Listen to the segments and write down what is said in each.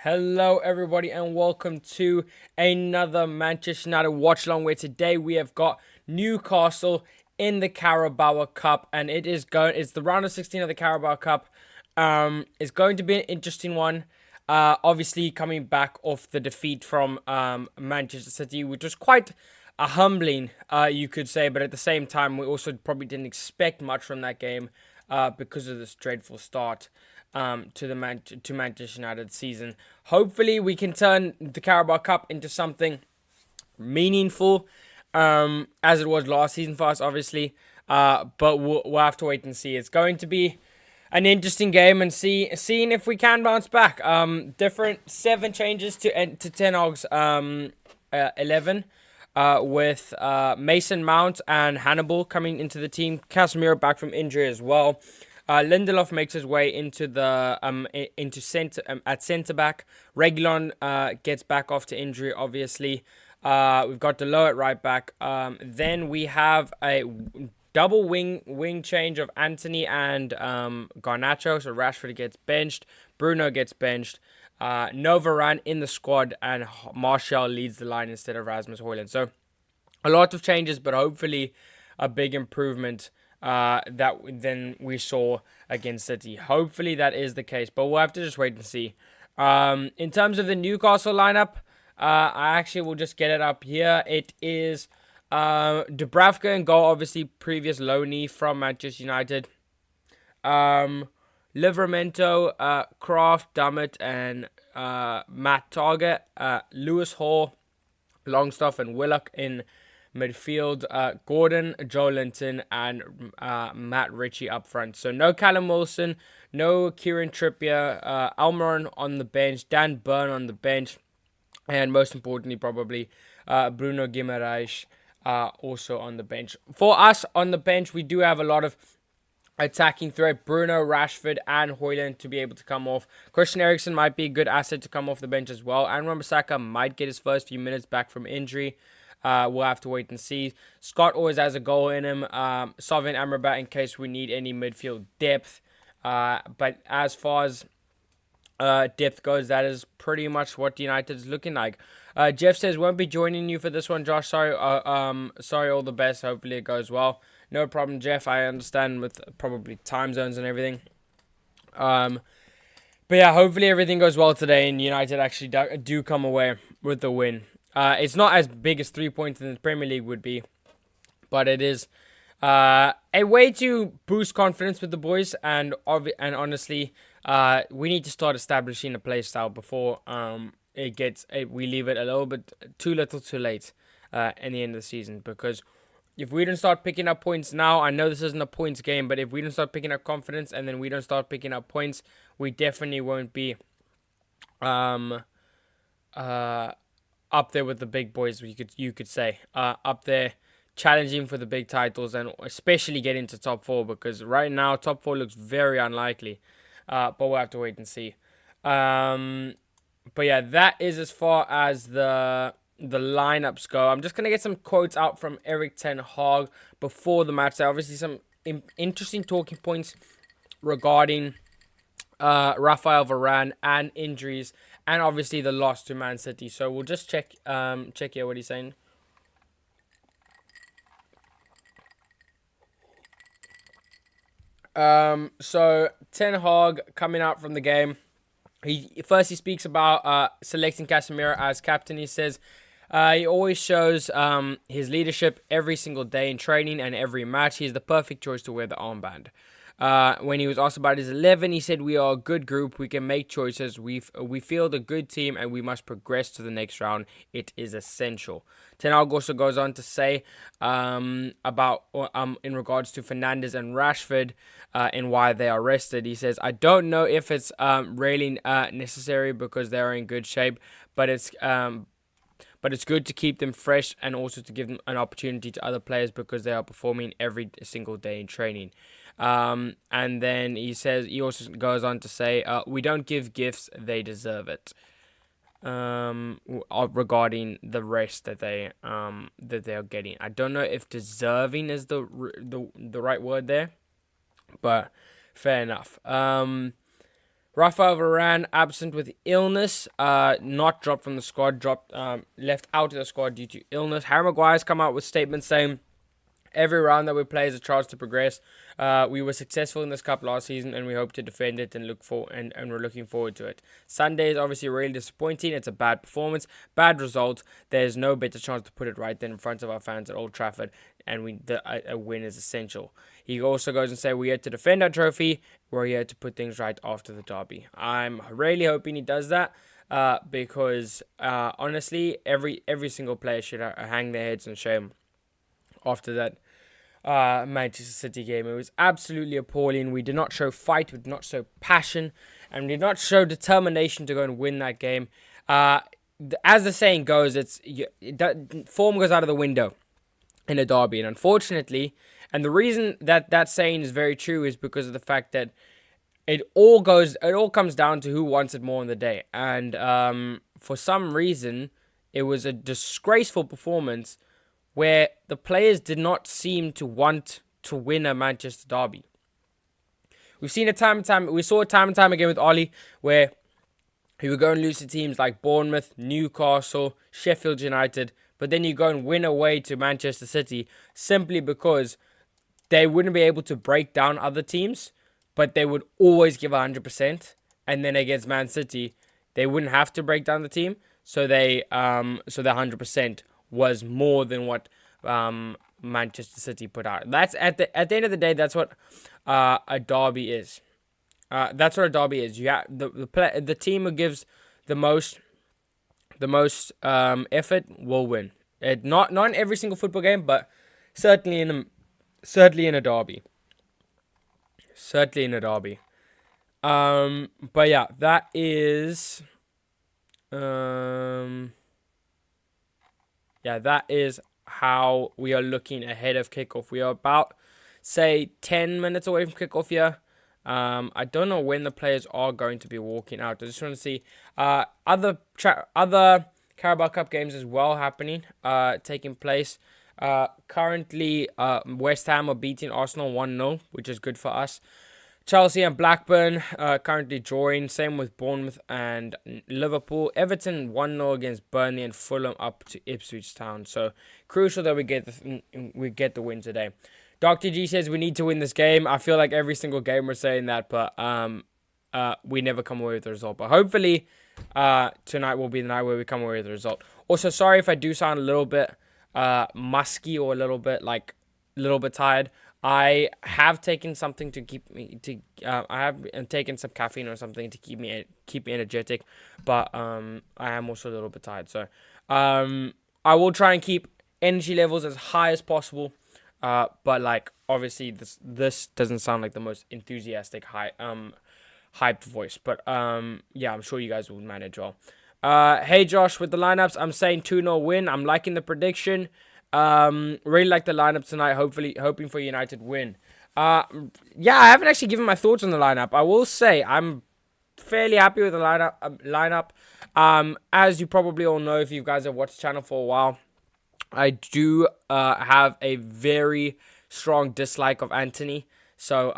Hello, everybody, and welcome to another Manchester United watch along. Where today we have got Newcastle in the Carabao Cup, and it's the round of 16 of the Carabao Cup. It's going to be an interesting one. Obviously, coming back off the defeat from Manchester City, which was quite humbling, you could say, but at the same time, we also probably didn't expect much from that game because of this dreadful start to Manchester United season. Hopefully, we can turn the Carabao Cup into something meaningful, as it was last season for us, obviously. But we'll have to wait and see. It's going to be an interesting game and seeing if we can bounce back. Different 7 changes to Ten Hag's 11. With Mason Mount and Hannibal coming into the team. Casemiro back from injury as well. Lindelof makes his way into the at centre back. Reguilon gets back off to injury, obviously. We've got Delo at right back. Then we have a double wing change of Anthony and Garnacho. So Rashford gets benched. Bruno gets benched. No Varane in the squad, and Martial leads the line instead of Rasmus Højlund. So a lot of changes, but hopefully a big improvement that then we saw against City. Hopefully that is the case, but we'll have to just wait and see. In terms of the Newcastle lineup, I actually will just get it up here. It is Dubravka in goal, obviously previous loanee from Manchester United. Livramento, Kraft, Dummett, and Matt Target. Lewis Hall, Longstaff, and Willock in midfield. Gordon, Joe Linton, and Matt Ritchie up front. So no Callum Wilson, no Kieran Trippier, Almiron on the bench, Dan Burn on the bench, and most importantly probably Bruno Guimaraes also on the bench. For us on the bench, we do have a lot of attacking threat. Bruno, Rashford, and Højlund to be able to come off. Christian Eriksen might be a good asset to come off the bench as well. And Wan-Bissaka might get his first few minutes back from injury. We'll have to wait and see. Scott always has a goal in him. Sylvain Amrabat in case we need any midfield depth. But as far as depth goes, that is pretty much what United is looking like. Jeff says, won't be joining you for this one, Josh. Sorry, all the best. Hopefully it goes well. No problem, Jeff. I understand with probably time zones and everything. But yeah, hopefully everything goes well today and United actually do come away with the win. It's not as big as 3 points in the Premier League would be, but it is a way to boost confidence with the boys. And honestly, we need to start establishing a play style before we leave it a little bit too little too late in the end of the season. Because if we don't start picking up points now, I know this isn't a points game, but if we don't start picking up confidence and then we don't start picking up points, we definitely won't be up there with the big boys. You could say up there challenging for the big titles and especially getting to top 4, because right now top 4 looks very unlikely. But we'll have to wait and see. But yeah, that is as far as the lineups go. I'm just going to get some quotes out from Erik ten Hag before the match. There are obviously some interesting talking points regarding Rafael Varane and injuries, and obviously the loss to Man City. So we'll just check here what he's saying. So Ten Hag coming out from the game. He speaks about selecting Casemiro as captain. He says he always shows his leadership every single day in training and every match. He's the perfect choice to wear the armband. When he was asked about his 11, he said, "We are a good group. We can make choices. We field a good team, and we must progress to the next round. It is essential." Ten Hag also goes on to say about in regards to Fernandes and Rashford and why they are rested. He says, "I don't know if it's really necessary because they are in good shape, but it's good to keep them fresh and also to give them an opportunity to other players because they are performing every single day in training." And then he also goes on to say, "We don't give gifts, they deserve it." Regarding the rest that they are getting, I don't know if deserving is the right word there, but fair enough. Rafael Varane absent with illness, not dropped from the squad, left out of the squad due to illness. Harry Maguire's come out with statements saying every round that we play is a chance to progress. We were successful in this cup last season, and we hope to defend it and we're looking forward to it. Sunday is obviously really disappointing. It's a bad performance, bad result. There's no better chance to put it right than in front of our fans at Old Trafford, and a win is essential. He also goes and says we're here to defend our trophy. We're here to put things right after the derby. I'm really hoping he does that. Because honestly, every single player should hang their heads in shame after that Manchester City game. It was absolutely appalling. We did not show fight, we did not show passion, and we did not show determination to go and win that game. As the saying goes, form goes out of the window in a derby, and unfortunately, and the reason that saying is very true is because of the fact that it all comes down to who wants it more on the day, and for some reason, it was a disgraceful performance where the players did not seem to want to win a Manchester derby. We saw it time and time again with Ollie, where he would go and lose to teams like Bournemouth, Newcastle, Sheffield United, but then you go and win away to Manchester City simply because they wouldn't be able to break down other teams, but they would always give 100%. And then against Man City, they wouldn't have to break down the team, so the 100% was more than what Manchester City put out. That's at the end of the day. That's what a derby is. That's what a derby is. You have the team who gives the most effort will win. Not in every single football game, but certainly in a derby. Certainly in a derby. But yeah, that is. That is how we are looking ahead of kickoff. We are about, say, 10 minutes away from kickoff here. I don't know when the players are going to be walking out. I just want to see other Carabao Cup games as well happening, taking place. Currently, West Ham are beating Arsenal 1-0, which is good for us. Chelsea and Blackburn currently drawing. Same with Bournemouth and Liverpool. Everton 1-0 against Burnley, and Fulham up to Ipswich Town. So crucial that we get the win today. Dr. G says we need to win this game. I feel like every single game we're saying that, but we never come away with the result. But hopefully tonight will be the night where we come away with the result. Also, sorry if I do sound a little bit musky or a little bit tired. I have taken something to keep me I have taken some caffeine or something to keep me energetic, but I am also a little bit tired. So I will try and keep energy levels as high as possible. But obviously this doesn't sound like the most enthusiastic hyped voice. But yeah, I'm sure you guys will manage well. Hey Josh, with the lineups, I'm saying 2-0 win. I'm liking the prediction. Really like the lineup tonight. Hoping for a United win. I haven't actually given my thoughts on the lineup. I will say I'm fairly happy with the lineup. As you probably all know, if you guys have watched the channel for a while, I do have a very strong dislike of Anthony. So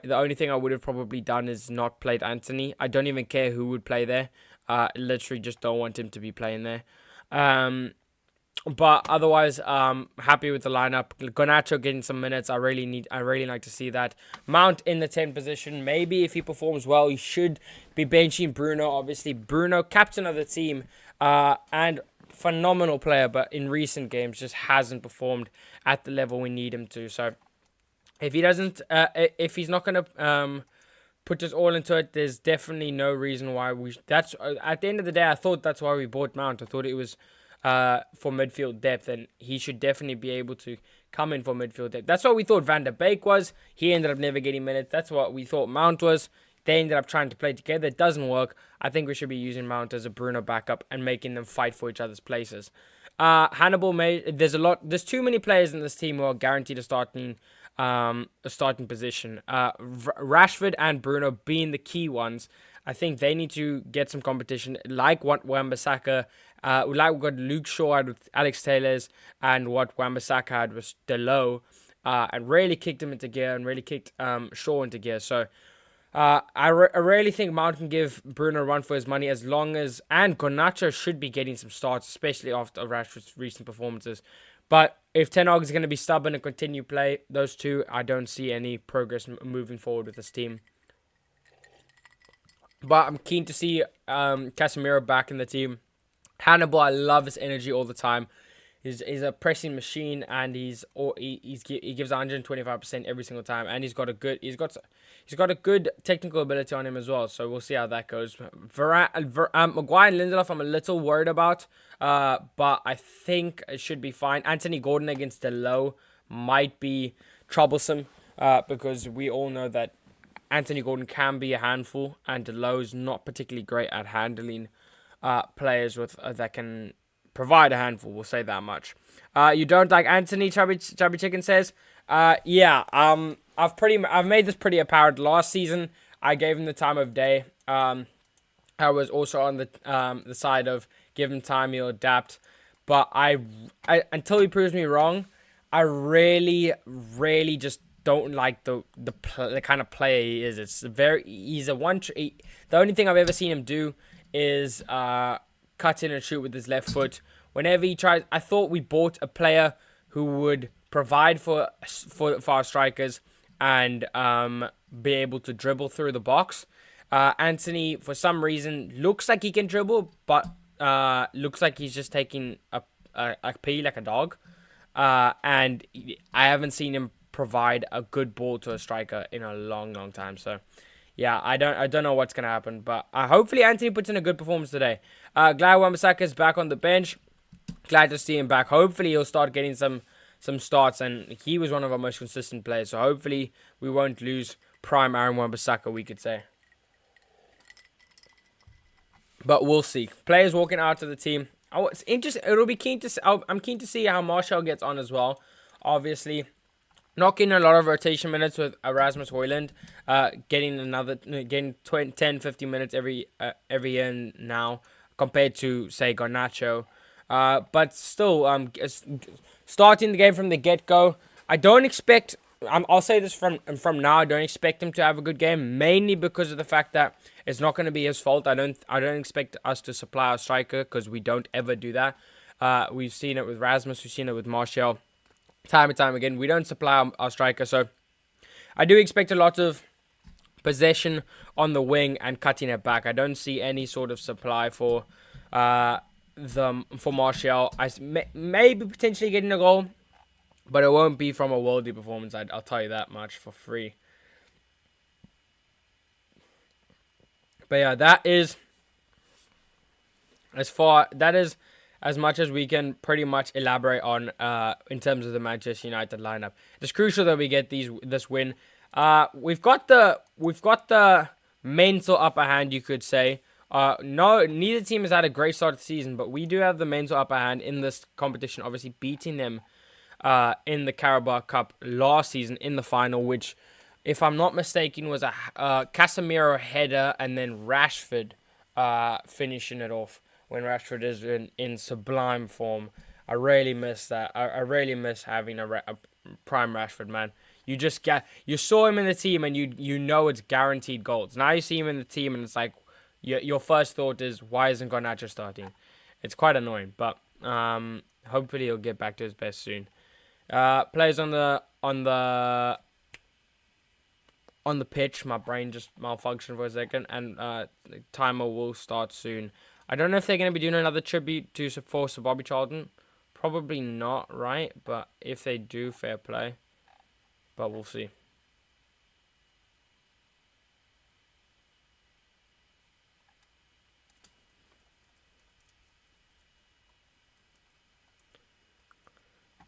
the only thing I would have probably done is not played Anthony. I don't even care who would play there. Literally just don't want him to be playing there. But otherwise, happy with the lineup. Garnacho getting some minutes. I really like to see that. Mount in the 10 position. Maybe if he performs well, he should be benching Bruno. Obviously, Bruno, captain of the team, and phenomenal player, but in recent games just hasn't performed at the level we need him to. So if he doesn't, if he's not gonna put us all into it, there's definitely no reason why that's at the end of the day. I thought that's why we bought Mount. I thought it was for midfield depth, and he should definitely be able to come in for midfield depth. That's what we thought Van der Beek was. He ended up never getting minutes. That's what we thought Mount was. They ended up trying to play together. It doesn't work. I think we should be using Mount as a Bruno backup and making them fight for each other's places. Hannibal there's too many players in this team who are guaranteed a starting position. Rashford and Bruno being the key ones. I think they need to get some competition, like what Wan-Bissaka, like what Luke Shaw had with Alex Taylor's, and what Wan-Bissaka had with Delo, and really kicked him into gear, and really kicked Shaw into gear. So I really think Mount can give Bruno a run for his money as long as, and Garnacho should be getting some starts, especially after Rashford's recent performances. But if Ten Hag is going to be stubborn and continue play those two, I don't see any progress moving forward with this team. But I'm keen to see Casemiro back in the team. Hannibal, I love his energy all the time. He's a pressing machine, and he gives 125% every single time, and he's got a good technical ability on him as well. So we'll see how that goes. Maguire and Lindelof, I'm a little worried about, but I think it should be fine. Anthony Gordon against Delo might be troublesome, because we all know that Anthony Gordon can be a handful, and Delo's not particularly great at handling players with that can provide a handful. We'll say that much. You don't like Anthony? Chubby Chicken says. Yeah. I've made this pretty apparent. Last season, I gave him the time of day. I was also on the side of give him time, he'll adapt. But I until he proves me wrong, I really just don't like the kind of player he is. The only thing I've ever seen him do is cut in and shoot with his left foot. Whenever he tries, I thought we bought a player who would provide for our strikers and be able to dribble through the box. Anthony, for some reason, looks like he can dribble, but looks like he's just taking a pee like a dog. And I haven't seen him provide a good ball to a striker in a long time. So yeah, I don't know what's gonna happen, but hopefully Anthony puts in a good performance today. Glad Wan-Bissaka is back on the bench. Glad to see him back. Hopefully he'll start getting some starts, and he was one of our most consistent players. So hopefully we won't lose prime Aaron Wan-Bissaka, we could say. But we'll see. Players walking out of the team. Oh, it's interesting. It'll be keen to. I'm keen to see how Martial gets on as well. Obviously, not getting a lot of rotation minutes with Erasmus Højlund, getting 10, 15 minutes every year now compared to, say, Garnacho. But still, starting the game from the get-go, I don't expect. I'll say this from now. I don't expect him to have a good game, mainly because of the fact that it's not going to be his fault. I don't expect us to supply our striker, because we don't ever do that. We've seen it with Rasmus. We've seen it with Martial. Time and time again, we don't supply our striker, so I do expect a lot of possession on the wing and cutting it back. I don't see any sort of supply for Martial. Maybe potentially getting a goal, but it won't be from a worldly performance. I'll tell you that much for free. But yeah, that is as much as we can pretty much elaborate on in terms of the Manchester United lineup. It's crucial that we get this win. We've got the mental upper hand, you could say. No, neither team has had a great start to the season, but we do have the mental upper hand in this competition. Obviously, beating them in the Carabao Cup last season in the final, which, if I'm not mistaken, was a Casemiro header and then Rashford finishing it off. When Rashford is in sublime form, I really miss that. I really miss having a prime Rashford, man. You saw him in the team, and you know it's guaranteed goals. Now you see him in the team, and it's like your first thought is, why isn't Garnacho starting? It's quite annoying, but hopefully he'll get back to his best soon. Players on the pitch. My brain just malfunctioned for a second, and the timer will start soon. I don't know if they're going to be doing another tribute for Sir Bobby Charlton. Probably not, right? But if they do, fair play. But we'll see.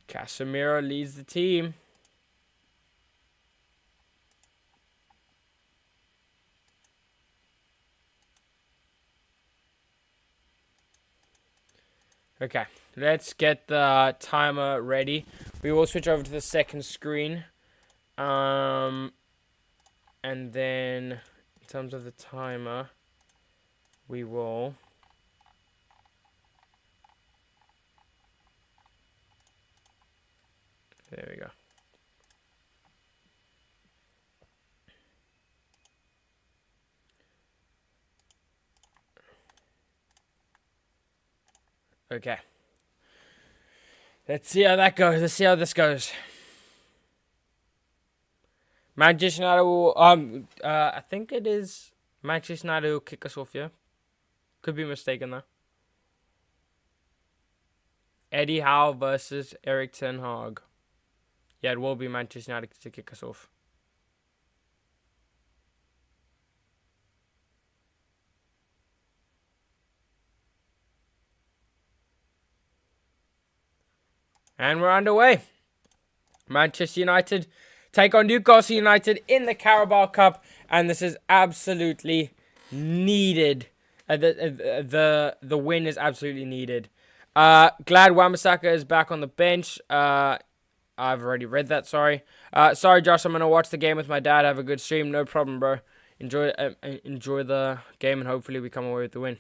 Casemiro leads the team. Okay, let's get the timer ready. We will switch over to the second screen. And then, in terms of the timer, we will... There we go. Okay. Let's see how that goes. Let's see how this goes. Manchester United will, I think it is Manchester United who will kick us off, yeah? Could be mistaken, though. Eddie Howe versus Eric Ten Hag. Yeah, it will be Manchester United to kick us off. And we're underway. Manchester United take on Newcastle United in the Carabao Cup, and this is absolutely needed. The win is absolutely needed. Glad Wan-Bissaka is back on the bench. I've already read that. Sorry. Sorry, Josh. I'm gonna watch the game with my dad. Have a good stream. No problem, bro. Enjoy the game, and hopefully we come away with the win.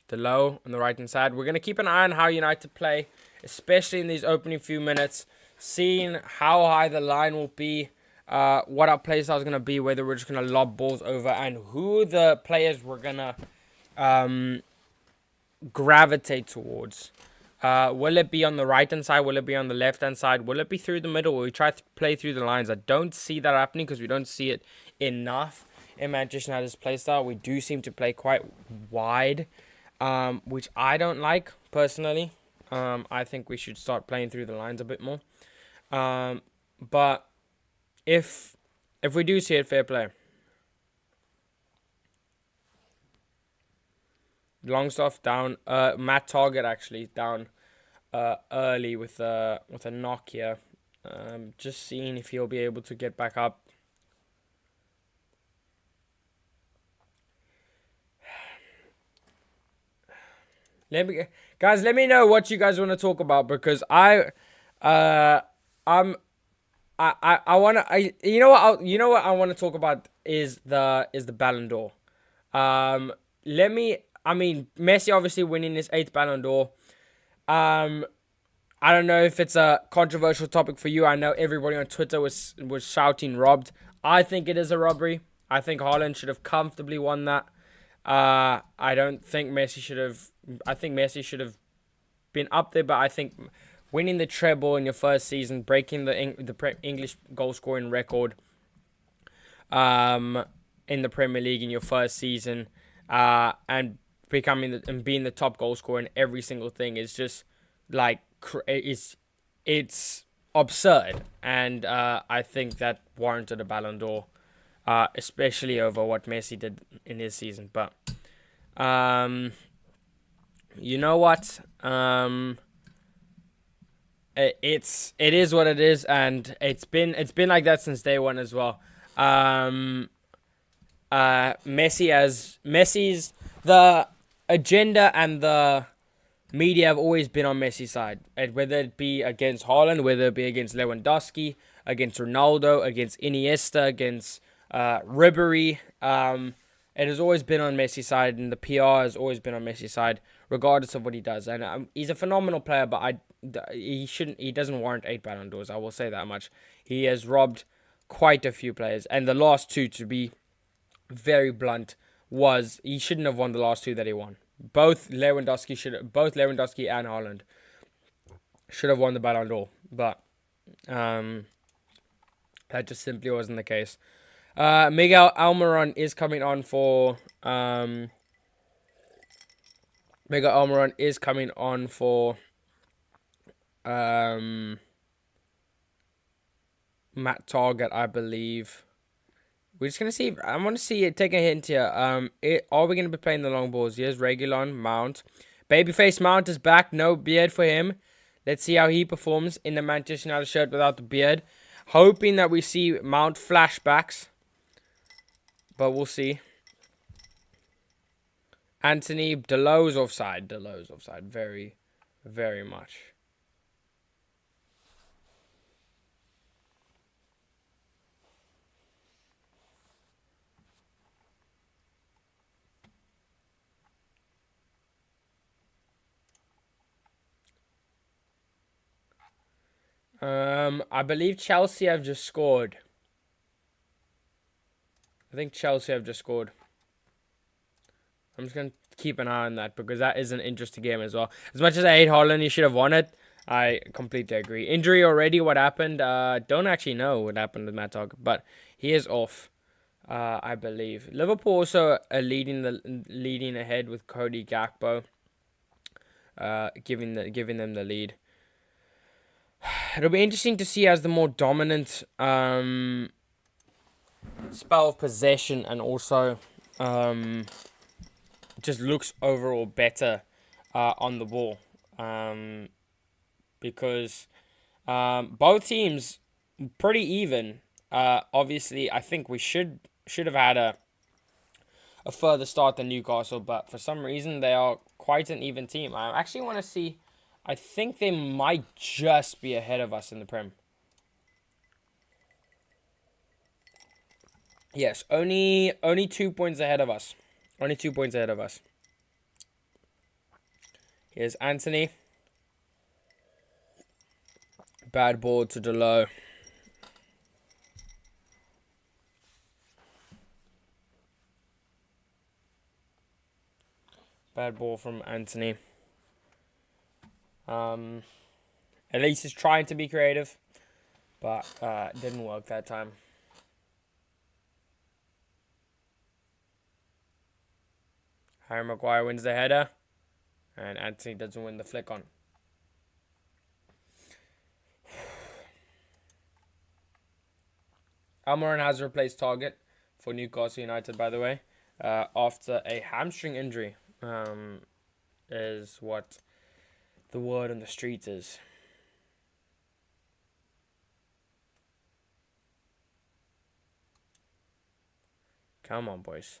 The low on the right hand side. We're going to keep an eye on how United play, especially in these opening few minutes, seeing how high the line will be, what our play style is going to be, whether we're just going to lob balls over, and who the players we're going to gravitate towards. Will it be on the right hand side? Will it be on the left hand side? Will it be through the middle? Will we try to play through the lines? I don't see that happening because we don't see it enough in Manchester United's play style. We do seem to play quite wide, which I don't like personally. I think we should start playing through the lines a bit more. But if we do see it, fair play. Longstaff down. Matt Target actually down early with a knock here. Just seeing if he'll be able to get back up. Let me know what you guys want to talk about, because I want to. You know what I want to talk about is the Ballon d'Or. Messi obviously winning his 8th Ballon d'Or. I don't know if it's a controversial topic for you. I know everybody on Twitter was shouting robbed. I think it is a robbery. I think Haaland should have comfortably won that. I don't think Messi should have. I think Messi should have been up there, but I think winning the treble in your first season, breaking the English goal scoring record, in the Premier League in your first season, and being the top goal scorer in every single thing is just like it's absurd, and I think that warranted a Ballon d'Or, especially over what Messi did in his season. But you know what? It is what it is, and it's been like that since day one as well. Messi's the agenda and the media have always been on Messi's side, and whether it be against Haaland, whether it be against Lewandowski, against Ronaldo, against Iniesta, against Ribery. It has always been on Messi's side, and the PR has always been on Messi's side, regardless of what he does. And he's a phenomenal player, but he doesn't warrant 8 Ballon d'Ors. I will say that much. He has robbed quite a few players, and the last 2, to be very blunt, he shouldn't have won the last 2 that he won. Both Lewandowski and Haaland should have won the Ballon d'Or, but that just simply wasn't the case. Miguel Almiron is coming on for Matt Target, I believe. We're just gonna see. I want to see it. Take a hint here. Are we gonna be playing the long balls? Yes, Reguilon, Mount, babyface Mount is back. No beard for him. Let's see how he performs in the Manchester United shirt without the beard. Hoping that we see Mount flashbacks, but we'll see. Anthony Delo's offside. Very, very much. I believe Chelsea have just scored. I think Chelsea have just scored. I'm just going to keep an eye on that because that is an interesting game as well. As much as I hate Haaland, he should have won it. I completely agree. Injury already, what happened? Don't actually know what happened with Matt Hogg, but he is off, I believe. Liverpool also are leading ahead with Cody Gakpo, giving them the lead. It'll be interesting to see as the more dominant spell of possession and also just looks overall better on the ball, because both teams pretty even. Obviously, I think we should have had a further start than Newcastle, but for some reason they are quite an even team. I actually want to see. I think they might just be ahead of us in the Prem. Yes, only 2 points ahead of us. Only 2 points ahead of us. Here's Anthony. Bad ball to Delo. Bad ball from Anthony. At least he's trying to be creative, but didn't work that time. Harry Maguire wins the header, and Anthony doesn't win the flick on. Almiron has replaced Target for Newcastle United, by the way, after a hamstring injury, is what the word on the streets is. Come on, boys.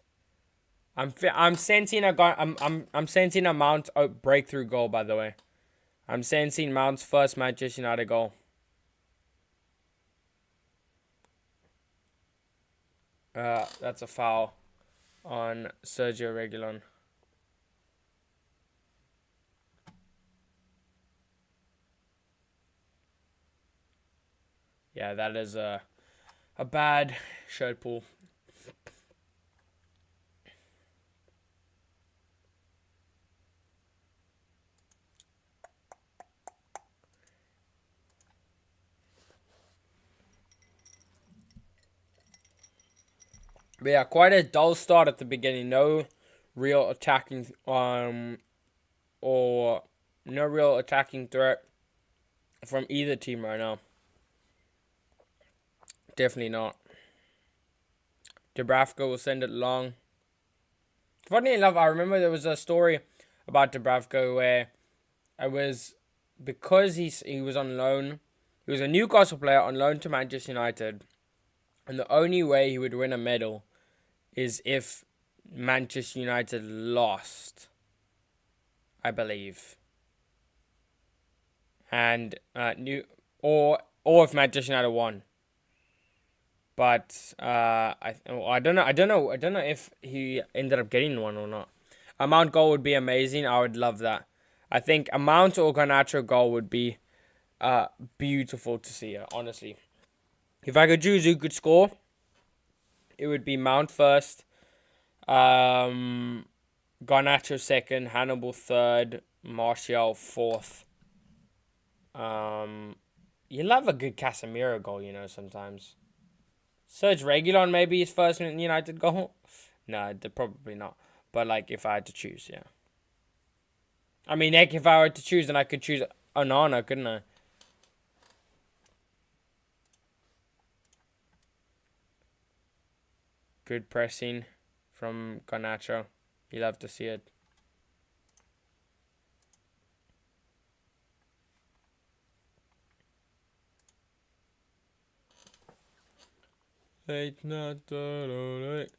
I'm sensing I'm sensing a Mount breakthrough goal, by the way. I'm sensing Mount's first Manchester United goal. That's a foul on Sergio Reguilon. Yeah, that is a bad shirt pull. But yeah, quite a dull start at the beginning. No real attacking or no real attacking threat from either team right now. Definitely not. Dubravka will send it long. Funny enough, I remember there was a story about Dubravka where I was, because he was on loan. He was a Newcastle player on loan to Manchester United, and the only way he would win a medal is if Manchester United lost, I believe, and or if Manchester United won. But I don't know if he ended up getting one or not. A Mount goal would be amazing. I would love that. I think a Mount or Garnacho goal would be beautiful to see, honestly. If I could choose who could score, it would be Mount first, Garnacho second, Hannibal third, Martial fourth. You love a good Casemiro goal, sometimes. Serge Reguilon, maybe his first United goal? No, probably not. But, if I had to choose, yeah. I mean, heck, if I were to choose, then I could choose Onana, couldn't I? Good pressing from Garnacho. You love to see it. Late night, late.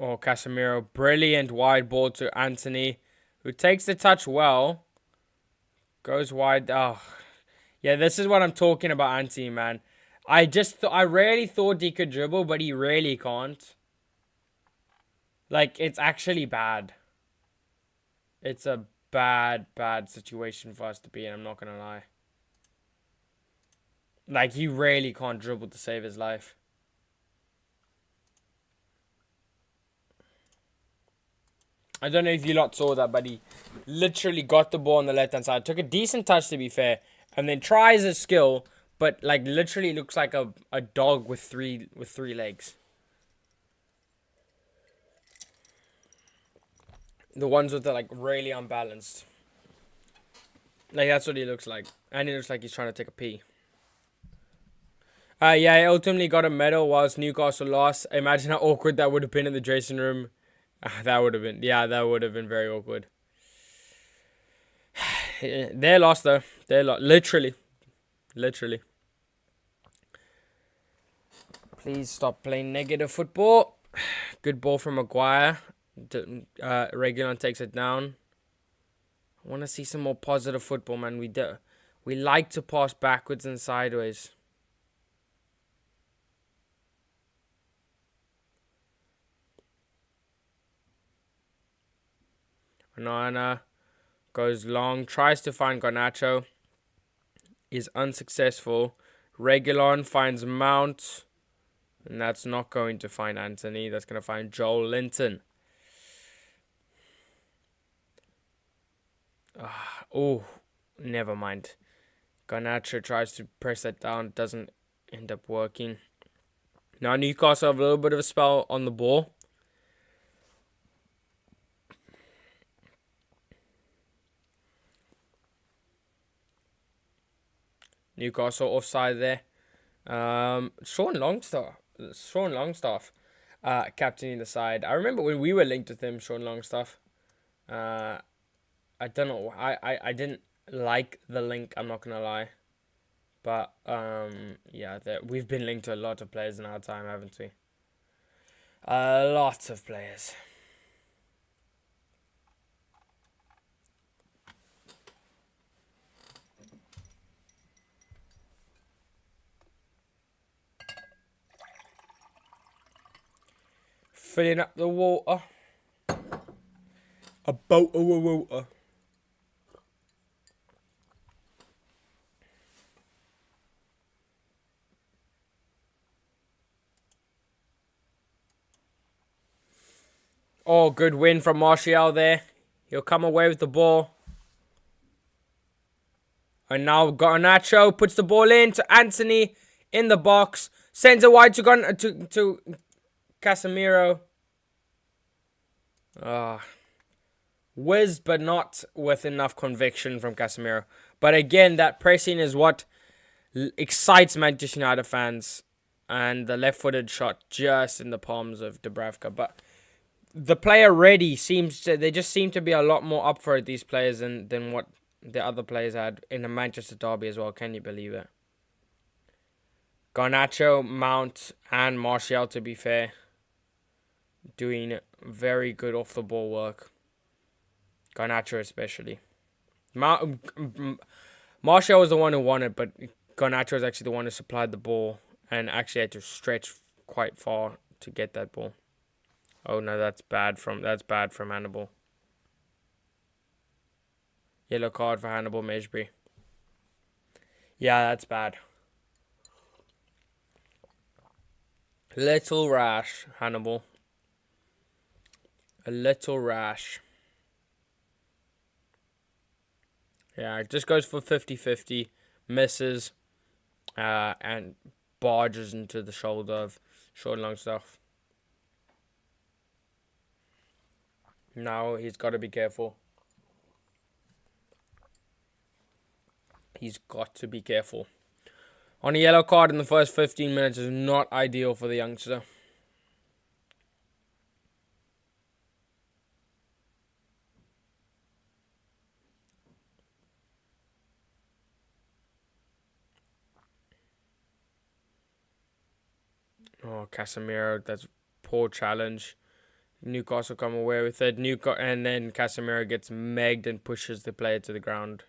Oh, Casemiro. Brilliant wide ball to Anthony. who takes the touch well. Goes wide. Oh, yeah, this is what I'm talking about, Anthony, man. I really thought he could dribble, but he really can't. Like, it's actually bad. It's a bad, bad situation for us to be in, I'm not gonna lie. Like, he really can't dribble to save his life. I don't know if you lot saw that, but he literally got the ball on the left-hand side. Took a decent touch, to be fair. And then tries his skill, but, like, literally looks like a dog with three legs. The ones with the, like, really unbalanced. Like, that's what he looks like. And he looks like he's trying to take a pee. Yeah, he ultimately got a medal whilst Newcastle lost. Imagine how awkward that would have been in the dressing room. That would have been, yeah, that would have been very awkward. They lost, though. They lost. Literally. Literally. Please stop playing negative football. Good ball from Maguire. Regulon takes it down. I want to see some more positive football, man. We like to pass backwards and sideways. Onana goes long, tries to find Garnacho. Is unsuccessful. Regulon finds Mount. And that's not going to find Anthony. That's going to find Joel Linton. Oh, never mind. Garnacho tries to press that down. Doesn't end up working. Now Newcastle have a little bit of a spell on the ball. Newcastle offside there. Sean Longstaff, captaining the side. I remember when we were linked with him, Sean Longstaff. I don't know. I didn't like the link, I'm not gonna lie. But yeah, we've been linked to a lot of players in our time, haven't we? A lot of players. Filling up the water. A boat of water. Oh, good win from Martial there. He'll come away with the ball. And now Garnacho puts the ball in to Anthony in the box. Sends it wide to Casemiro. Whiz, but not with enough conviction from Casemiro. But again, that pressing is what excites Manchester United fans. And the left-footed shot just in the palms of Dubravka. But the player ready they just seem to be a lot more up for it, these players, than what the other players had in the Manchester derby as well. Can you believe it? Garnacho, Mount, and Martial, to be fair, doing very good off the ball work. Garnacho especially. Martial was the one who won it, but Garnacho was actually the one who supplied the ball and actually had to stretch quite far to get that ball. Oh no, that's bad from Hannibal. Yellow card for Hannibal Mejbri. Yeah, that's bad. Little rash, Hannibal. A little rash. Yeah, it just goes for 50-50. Misses. And barges into the shoulder of Sean Longstaff. Now he's got to be careful. He's got to be careful. On a yellow card in the first 15 minutes is not ideal for the youngster. Oh, Casemiro, that's poor challenge. Newcastle come away with it. And then Casemiro gets megged and pushes the player to the ground.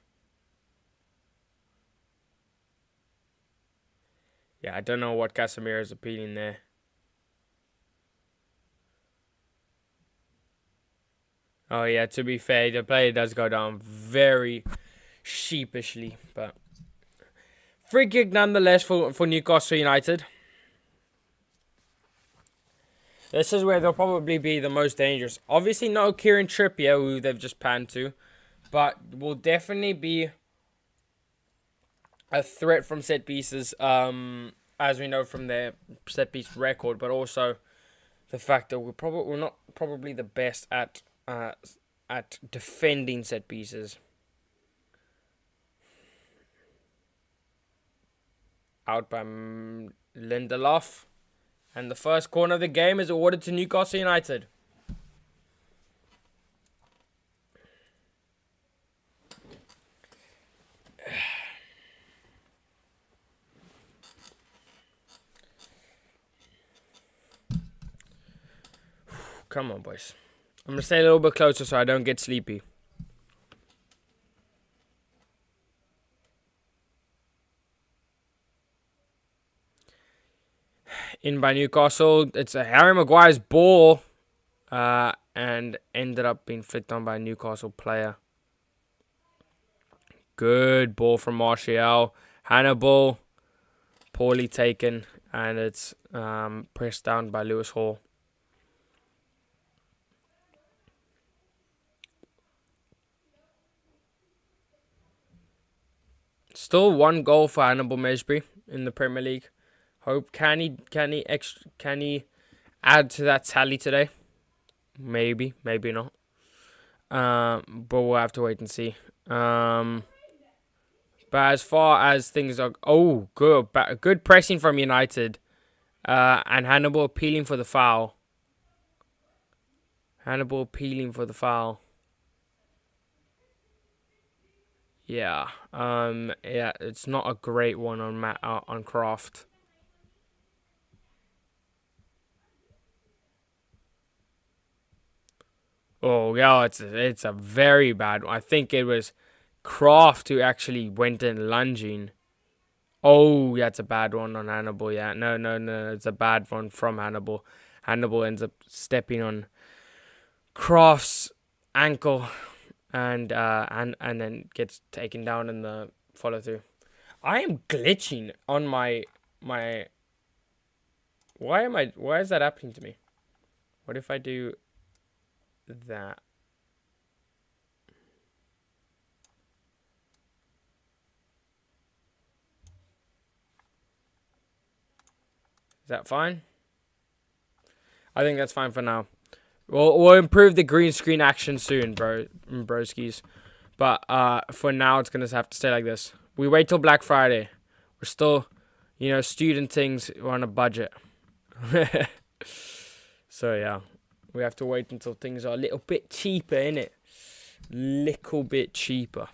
Yeah, I don't know what Casemiro is appealing there. Oh yeah, to be fair, the player does go down very sheepishly, but free kick nonetheless for Newcastle United. This is where they'll probably be the most dangerous. Obviously, no Kieran Trippier, who they've just panned to, but will definitely be a threat from set pieces, as we know from their set piece record, but also the fact that we're not probably the best at defending set pieces. Out by Lindelof. And the first corner of the game is awarded to Newcastle United. Come on, boys. I'm going to stay a little bit closer so I don't get sleepy. In by Newcastle. It's a Harry Maguire's ball. And ended up being flicked on by a Newcastle player. Good ball from Martial. Hannibal. Poorly taken. And it's pressed down by Lewis Hall. Still one goal for Hannibal Mejbri in the Premier League. Hope can he add to that tally today? Maybe not. But we'll have to wait and see. But as far as things are, good pressing from United, and Hannibal appealing for the foul. Yeah. Yeah, it's not a great one on Croft. Oh yeah, it's a very bad one. I think it was Croft who actually went in lunging. Oh, yeah, it's a bad one on Hannibal. Yeah, no, it's a bad one from Hannibal. Hannibal ends up stepping on Croft's ankle, and then gets taken down in the follow through. I am glitching on my. Why is that happening to me? What if I do that? Is that fine? I think that's fine for now. We'll improve the green screen action soon, broskies. But for now, it's going to have to stay like this. We wait till Black Friday. We're still, student things. We're on a budget. So, yeah. We have to wait until things are a little bit cheaper, innit? Little bit cheaper.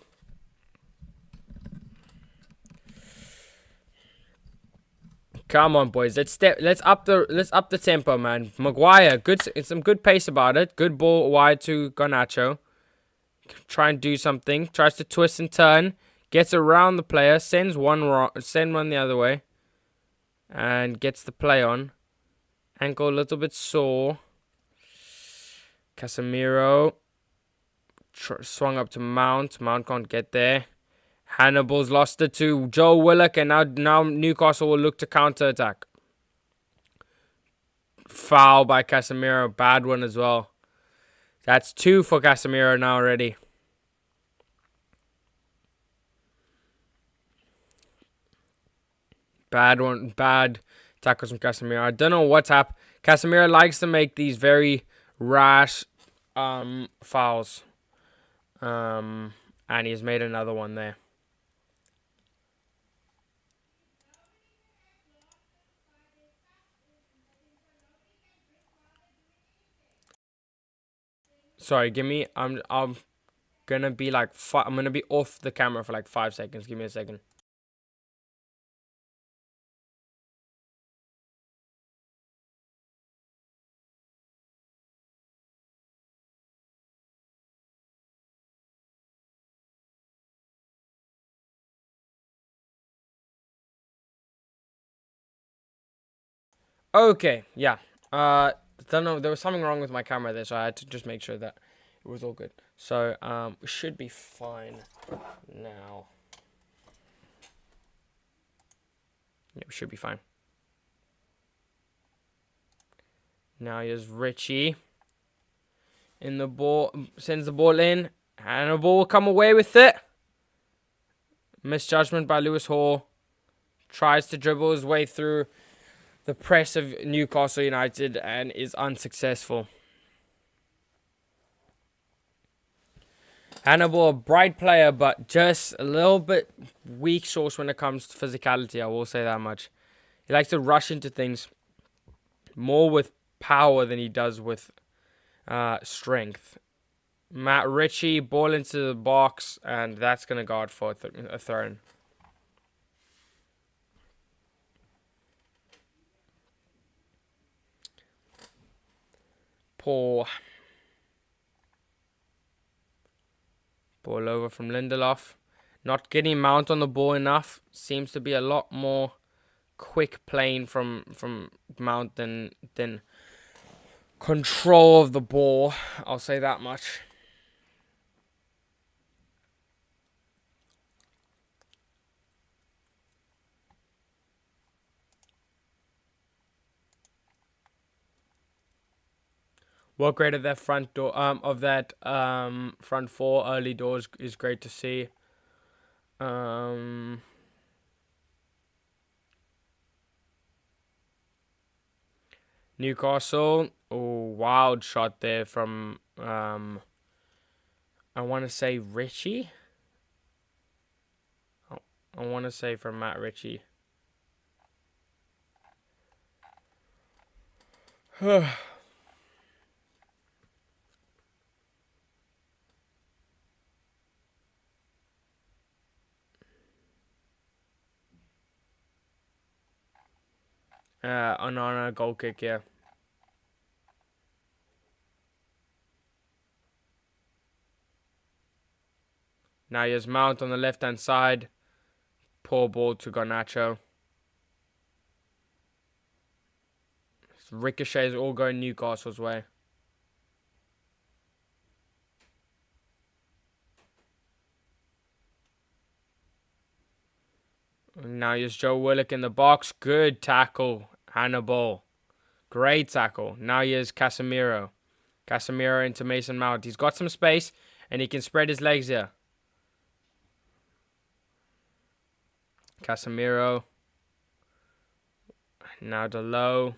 Come on, boys. Let's up the tempo, man. Maguire, some good pace about it. Good ball wide to Garnacho. Try and do something. Tries to twist and turn. Gets around the player. Send one the other way. And gets the play on. Ankle a little bit sore. Casemiro. Swung up to Mount. Mount can't get there. Hannibal's lost it to Joe Willock, and now Newcastle will look to counter-attack. Foul by Casemiro. Bad one as well. That's 2 for Casemiro now already. Bad one. Bad tackles from Casemiro. I don't know what's happened. Casemiro likes to make these very rash fouls. And he's made another one there. Sorry, I'm gonna be like I'm gonna be off the camera for like 5 seconds. Give me a second. Okay, yeah. Don't know. There was something wrong with my camera there, so I had to just make sure that it was all good. So, we should be fine now. Yeah, we should be fine. Now here's Richie. In the ball, sends the ball in. Hannibal will come away with it. Misjudgment by Lewis Hall. Tries to dribble his way through the press of Newcastle United and is unsuccessful. Hannibal, a bright player, but just a little bit weak source when it comes to physicality. I will say that much. He likes to rush into things more with power than he does with strength. Matt Ritchie, ball into the box, and that's going to go out for a throw-in. Poor. Ball over from Lindelof. Not getting Mount on the ball enough. Seems to be a lot more quick playing from Mount than control of the ball. I'll say that much. Work rate of that front door front four early doors is great to see. Newcastle, wild shot there from I want to say Richie. I want to say from Matt Ritchie. On a goal kick, yeah. Now he has Mount on the left-hand side. Poor ball to Garnacho. Ricochets all going Newcastle's way. Now here's Joe Willock in the box. Good tackle, Hannibal. Great tackle. Now here's Casemiro. Casemiro into Mason Mount. He's got some space and he can spread his legs here. Casemiro. Now Delo.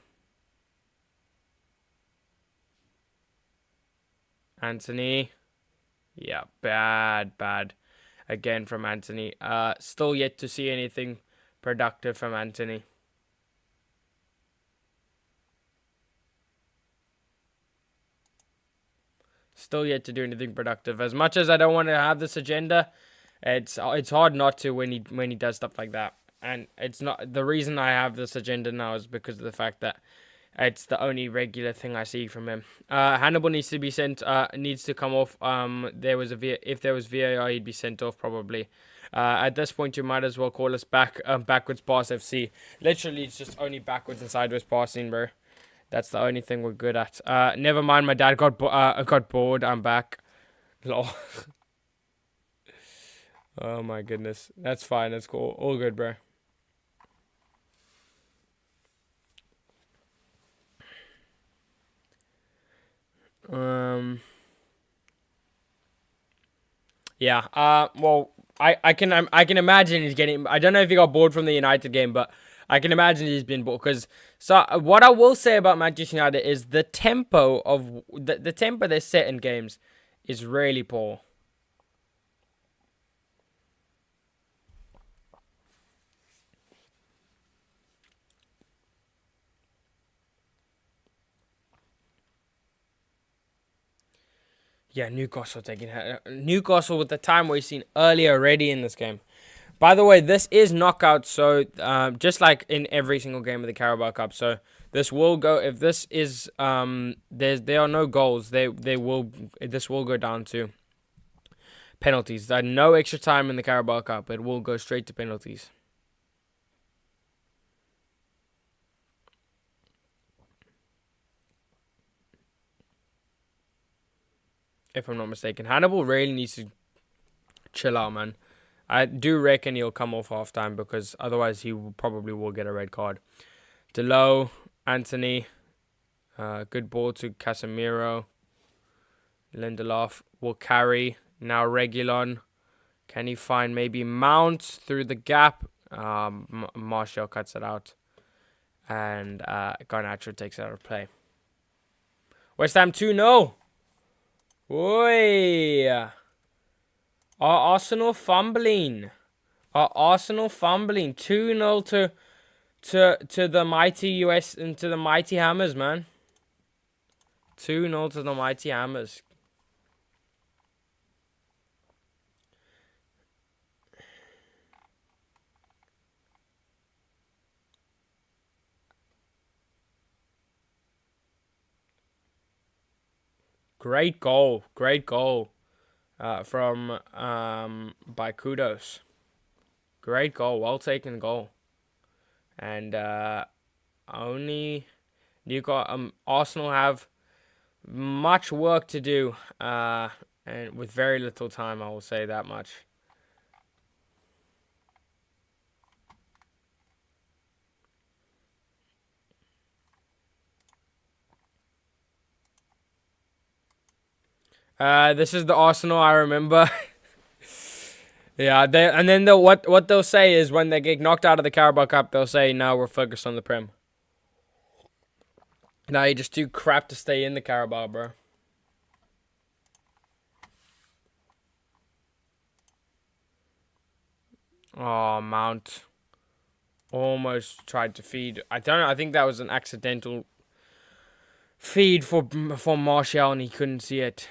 Anthony. Yeah, bad. Again from Anthony. Still yet to see anything productive from Anthony. Still yet to do anything productive. As much as I don't want to have this agenda, it's hard not to when he does stuff like that. And it's not the reason I have this agenda now is because of the fact that it's the only regular thing I see from him. Hannibal needs to be sent. Needs to come off. If there was VAR, he'd be sent off probably. At this point, you might as well call us backwards pass FC. Literally, it's just only backwards and sideways passing, bro. That's the only thing we're good at. Never mind, my dad got bored. I'm back. Lol. Oh my goodness. That's fine. That's cool. All good, bro. Yeah. Well, I can imagine he's getting. I don't know if he got bored from the United game, but I can imagine he's been bored. Because what I will say about Manchester United is the tempo of the tempo they set in games is really poor. Yeah, Newcastle with the time wasting earlier already in this game. By the way, this is knockout, so just like in every single game of the Carabao Cup. So this will go. If this is there are no goals, this will go down to penalties. There's no extra time in the Carabao Cup. It will go straight to penalties. if I'm not mistaken. Hannibal really needs to chill out, man. I do reckon he'll come off halftime because otherwise he probably will get a red card. Delo, Anthony, good ball to Casemiro. Lindelof will carry. Now Reguilon. Can he find maybe Mount through the gap? Martial cuts it out. And Garnacho takes it out of play. West Ham 2-0. Oi. Are Arsenal fumbling? 2-0 to the mighty US and to the mighty Hammers, man. 2-0 to the mighty Hammers. Great goal from by Kudos. Great goal, well taken goal. And only Arsenal have much work to do, and with very little time, I will say that much. This is the Arsenal I remember. Yeah, what they'll say is when they get knocked out of the Carabao Cup, they'll say, "No, we're focused on the Prem." Now you're just too crap to stay in the Carabao, bro. Oh, Mount almost tried to feed. I don't know. I think that was an accidental feed for Martial, and he couldn't see it.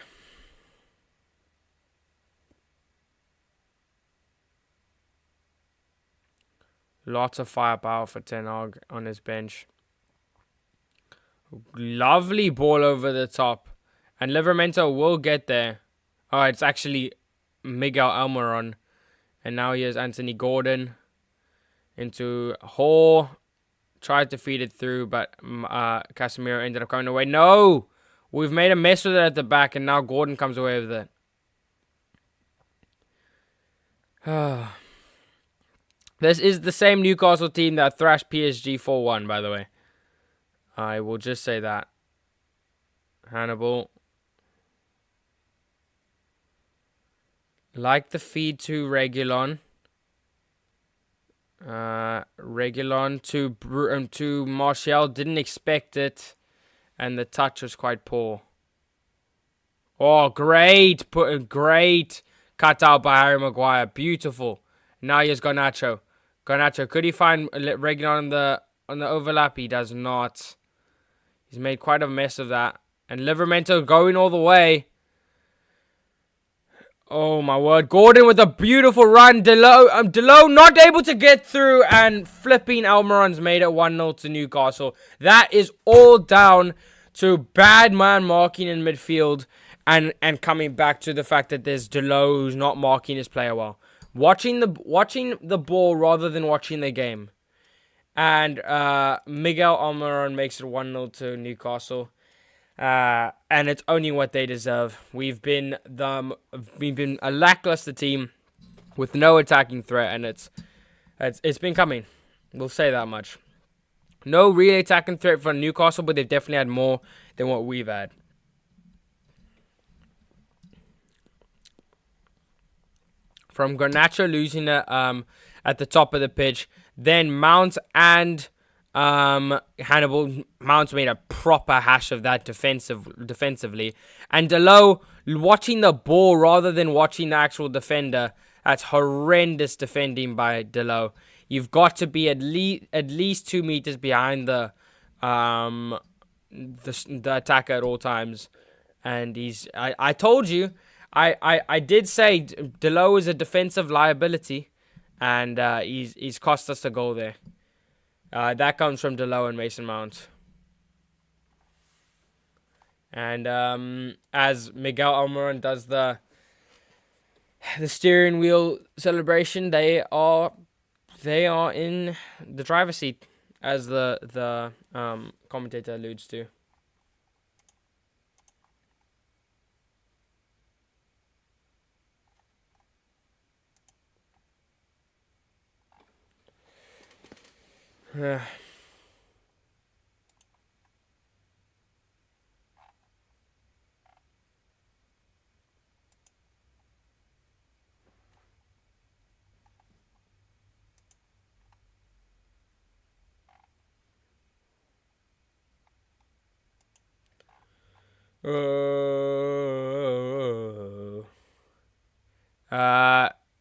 Lots of firepower for Ten Hag on his bench. Lovely ball over the top. And Livramento will get there. Oh, it's actually Miguel Almiron. And now here's Anthony Gordon into Hall. Tried to feed it through, but Casemiro ended up coming away. No! We've made a mess with it at the back, and now Gordon comes away with it. This is the same Newcastle team that thrashed PSG 4-1, by the way. I will just say that. Hannibal. Like the feed to Reguilon. Reguilon to Martial. Didn't expect it. And the touch was quite poor. Oh, great. Great cut out by Harry Maguire. Beautiful. Now here's Garnacho. Garnacho, could he find Reguilon on the overlap? He does not. He's made quite a mess of that. And Livramento going all the way. Oh my word. Gordon with a beautiful run. Delo not able to get through. And flipping Almiron's made it 1-0 to Newcastle. That is all down to bad man marking in midfield. And coming back to the fact that there's Delo who's not marking his player well. Watching the ball rather than watching the game. And Miguel Almiron makes it 1-0 to Newcastle. And it's only what they deserve. We've been a lackluster team with no attacking threat, and it's been coming. We'll say that much. No real attacking threat for Newcastle, but they've definitely had more than what we've had. From Garnacho losing it at the top of the pitch, then Mount and Hannibal. Mount's made a proper hash of that defensively. And Delo watching the ball rather than watching the actual defender. That's horrendous defending by Delo. You've got to be at least 2 meters behind the attacker at all times. And I told you. I did say Delo is a defensive liability, and he's cost us a goal there. That comes from Delo and Mason Mount. And as Miguel Almiron does the steering wheel celebration, they are in the driver's seat, as the commentator alludes to.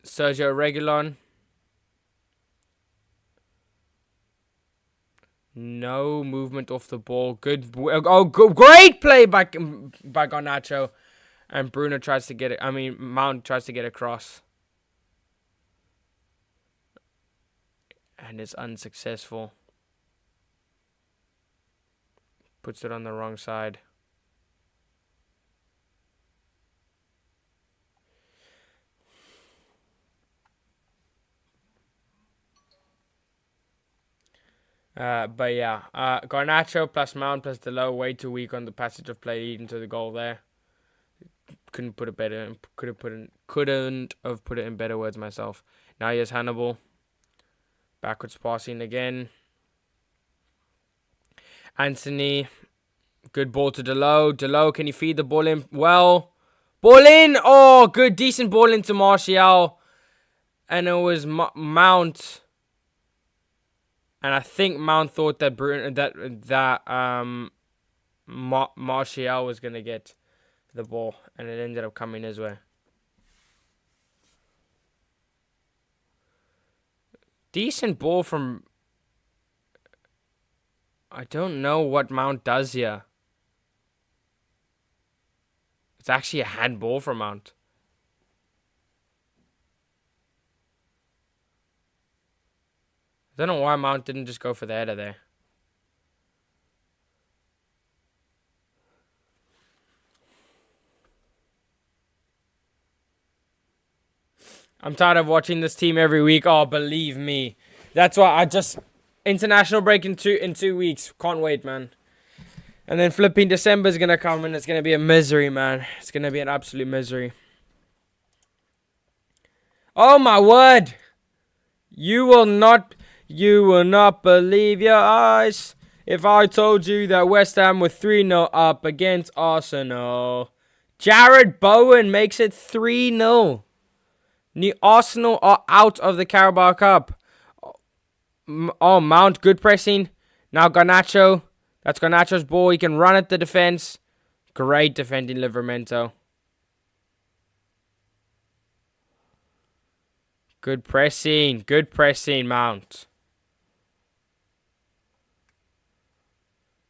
Sergio Reguilon. No movement off the ball. Good. Oh, great play by Garnacho. And Bruno tries to get it. Mount tries to get across. And it's unsuccessful. Puts it on the wrong side. But yeah, Garnacho plus Mount plus Delo way too weak on the passage of play leading to the goal there. Couldn't have put it in better words myself. Now here's Hannibal. Backwards passing again. Anthony. Good ball to Delo. Delo, can you feed the ball in? Well, ball in. Oh, good, decent ball into Martial. And it was Mount. And I think Mount thought that Martial was gonna get the ball, and it ended up coming his way. Decent ball from. I don't know what Mount does here. It's actually a handball from Mount. I don't know why Mount didn't just go for the header there. I'm tired of watching this team every week. Oh, believe me. That's why international break in 2 weeks. Can't wait, man. And then flipping December is going to come and it's going to be a misery, man. It's going to be an absolute misery. Oh, my word. You will not believe your eyes if I told you that West Ham were 3-0 up against Arsenal. Jared Bowen makes it 3-0. Arsenal are out of the Carabao Cup. Oh, Mount, good pressing. Now Garnacho. That's Garnacho's ball. He can run at the defense. Great defending, Livramento. Good pressing. Good pressing, Mount.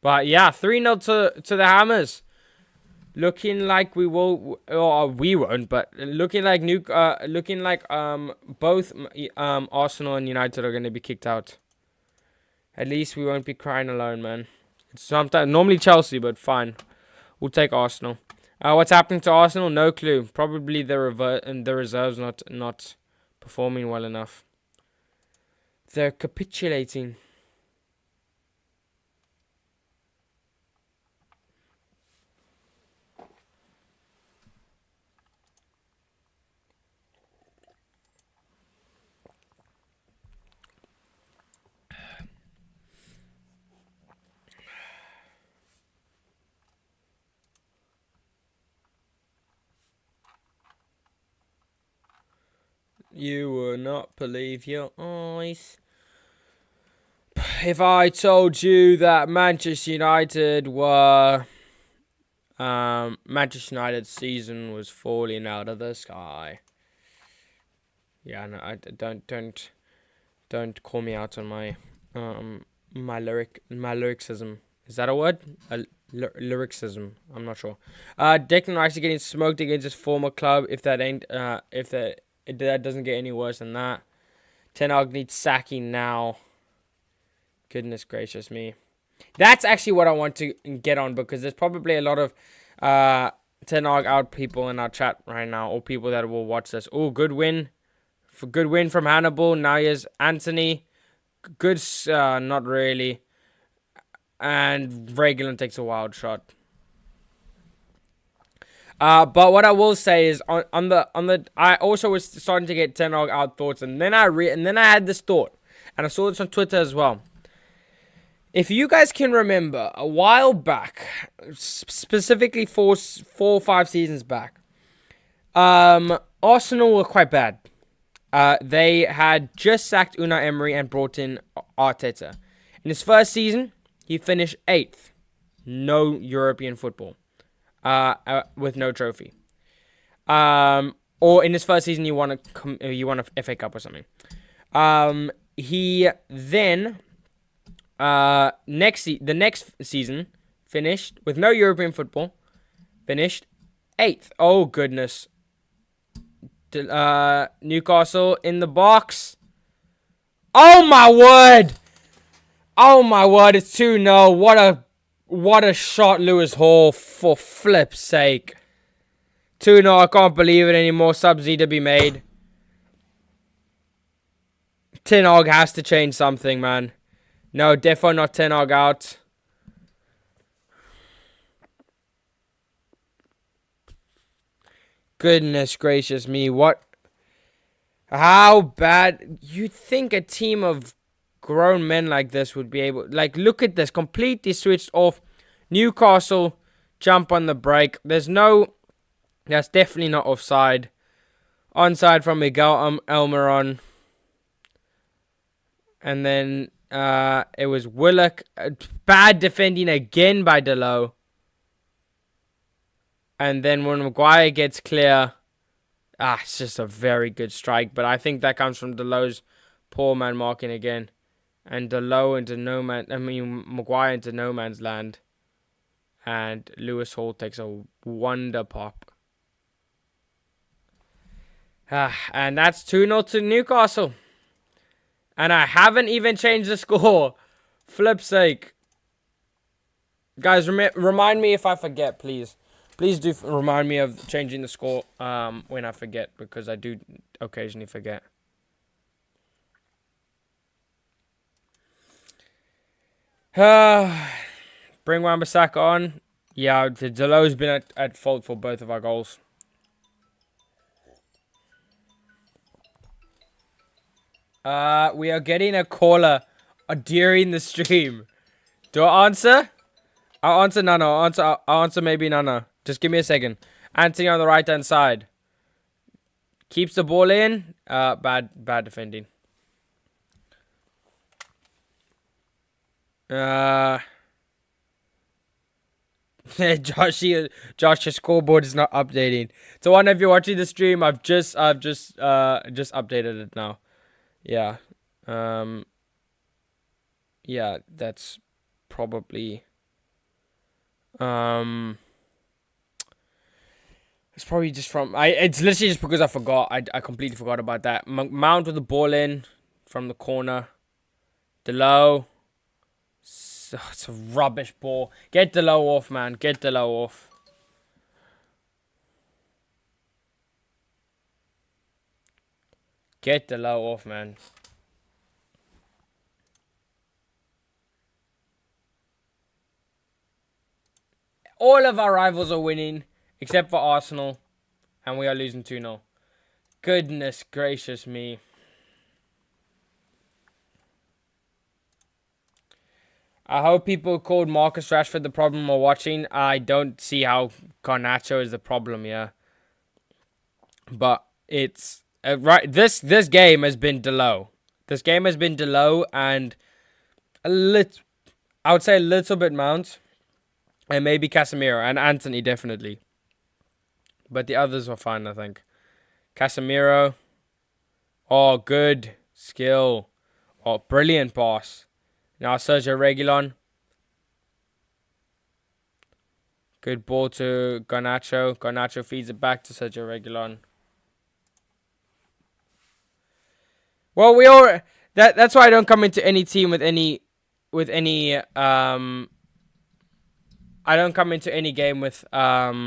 But yeah, 3-0 to the Hammers. Looking like we will, or we won't, but looking like both Arsenal and United are going to be kicked out. At least we won't be crying alone, man. It's sometimes normally Chelsea, but fine. We'll take Arsenal. What's happening to Arsenal? No clue. Probably the reserves not performing well enough. They're capitulating. You will not believe your eyes if I told you that Manchester United's season was falling out of the sky. Yeah, no, I don't call me out on my lyricism. Is that a word? Lyricism. I'm not sure. Declan Rice is getting smoked against his former club. If that doesn't get any worse than that. Ten Hag needs sacking now. Goodness gracious me. That's actually what I want to get on, because there's probably a lot of Ten Hag out people in our chat right now, or people that will watch this. Oh, good win. Good win from Hannibal. Now here's Anthony. Good, not really. And Reguilon takes a wild shot. But what I will say is on the I also was starting to get Ten Hag out thoughts, and then I had this thought, and I saw this on Twitter as well. If you guys can remember, a while back, specifically 4 or 5 seasons back, Arsenal were quite bad. They had just sacked Unai Emery and brought in Arteta. In his first season, he finished 8th. No European football. With no trophy. Or in his first season, you won a FA Cup or something. He then the next season finished with no European football. Finished 8th. Oh goodness. Newcastle in the box. Oh my word! Oh my word! It's 2-0. What a shot, Lewis Hall, for flip's sake. 2-0. I can't believe it anymore. Subs need to be made. Ten Hag has to change something, man. No, defo not Ten Hag out. Goodness gracious me, what? How bad? You'd think a team of grown men like this would be able... Like, look at this. Completely switched off. Newcastle jump on the break. There's no... That's definitely not offside. Onside from Miguel Almiron. And then it was Willock. Bad defending again by Delo. And then when Maguire gets clear, it's just a very good strike. But I think that comes from Delo's poor man marking again. And Delo into Maguire into no man's land. And Lewis Hall takes a wonder pop. And that's 2-0 to Newcastle. And I haven't even changed the score. Flip's sake. Guys, remind me if I forget, please. Please do remind me of changing the score when I forget, because I do occasionally forget. Bring Wan-Bissaka on. Yeah, Delo's been at fault for both of our goals. We are getting a caller during the stream. Do I answer? I'll answer Nano. I'll answer maybe Nano. Just give me a second. Anthony on the right hand side. Keeps the ball in. Bad defending. Josh's scoreboard is not updating. So one of you watching the stream, I've just updated it now. Yeah. Yeah, that's probably it's probably just from it's literally just because I forgot. I completely forgot about that. Mount with the ball in from the corner. Delo. It's a rubbish ball. Get Delo off, man. Get Delo off. Get Delo off, man. All of our rivals are winning, except for Arsenal. And we are losing 2-0. Goodness gracious me. I hope people called Marcus Rashford the problem are watching. I don't see how Garnacho is the problem, yeah. But it's... right, this game has been Delo. This game has been Delo and... I would say a little bit Mount. And maybe Casemiro and Anthony, definitely. But the others were fine, I think. Casemiro. Oh, good skill. Oh, brilliant pass. Now Sergio Reguilon. Good ball to Garnacho. Garnacho feeds it back to Sergio Reguilon. Well, we all... That's why I don't come into any team with any... I don't come into any game with I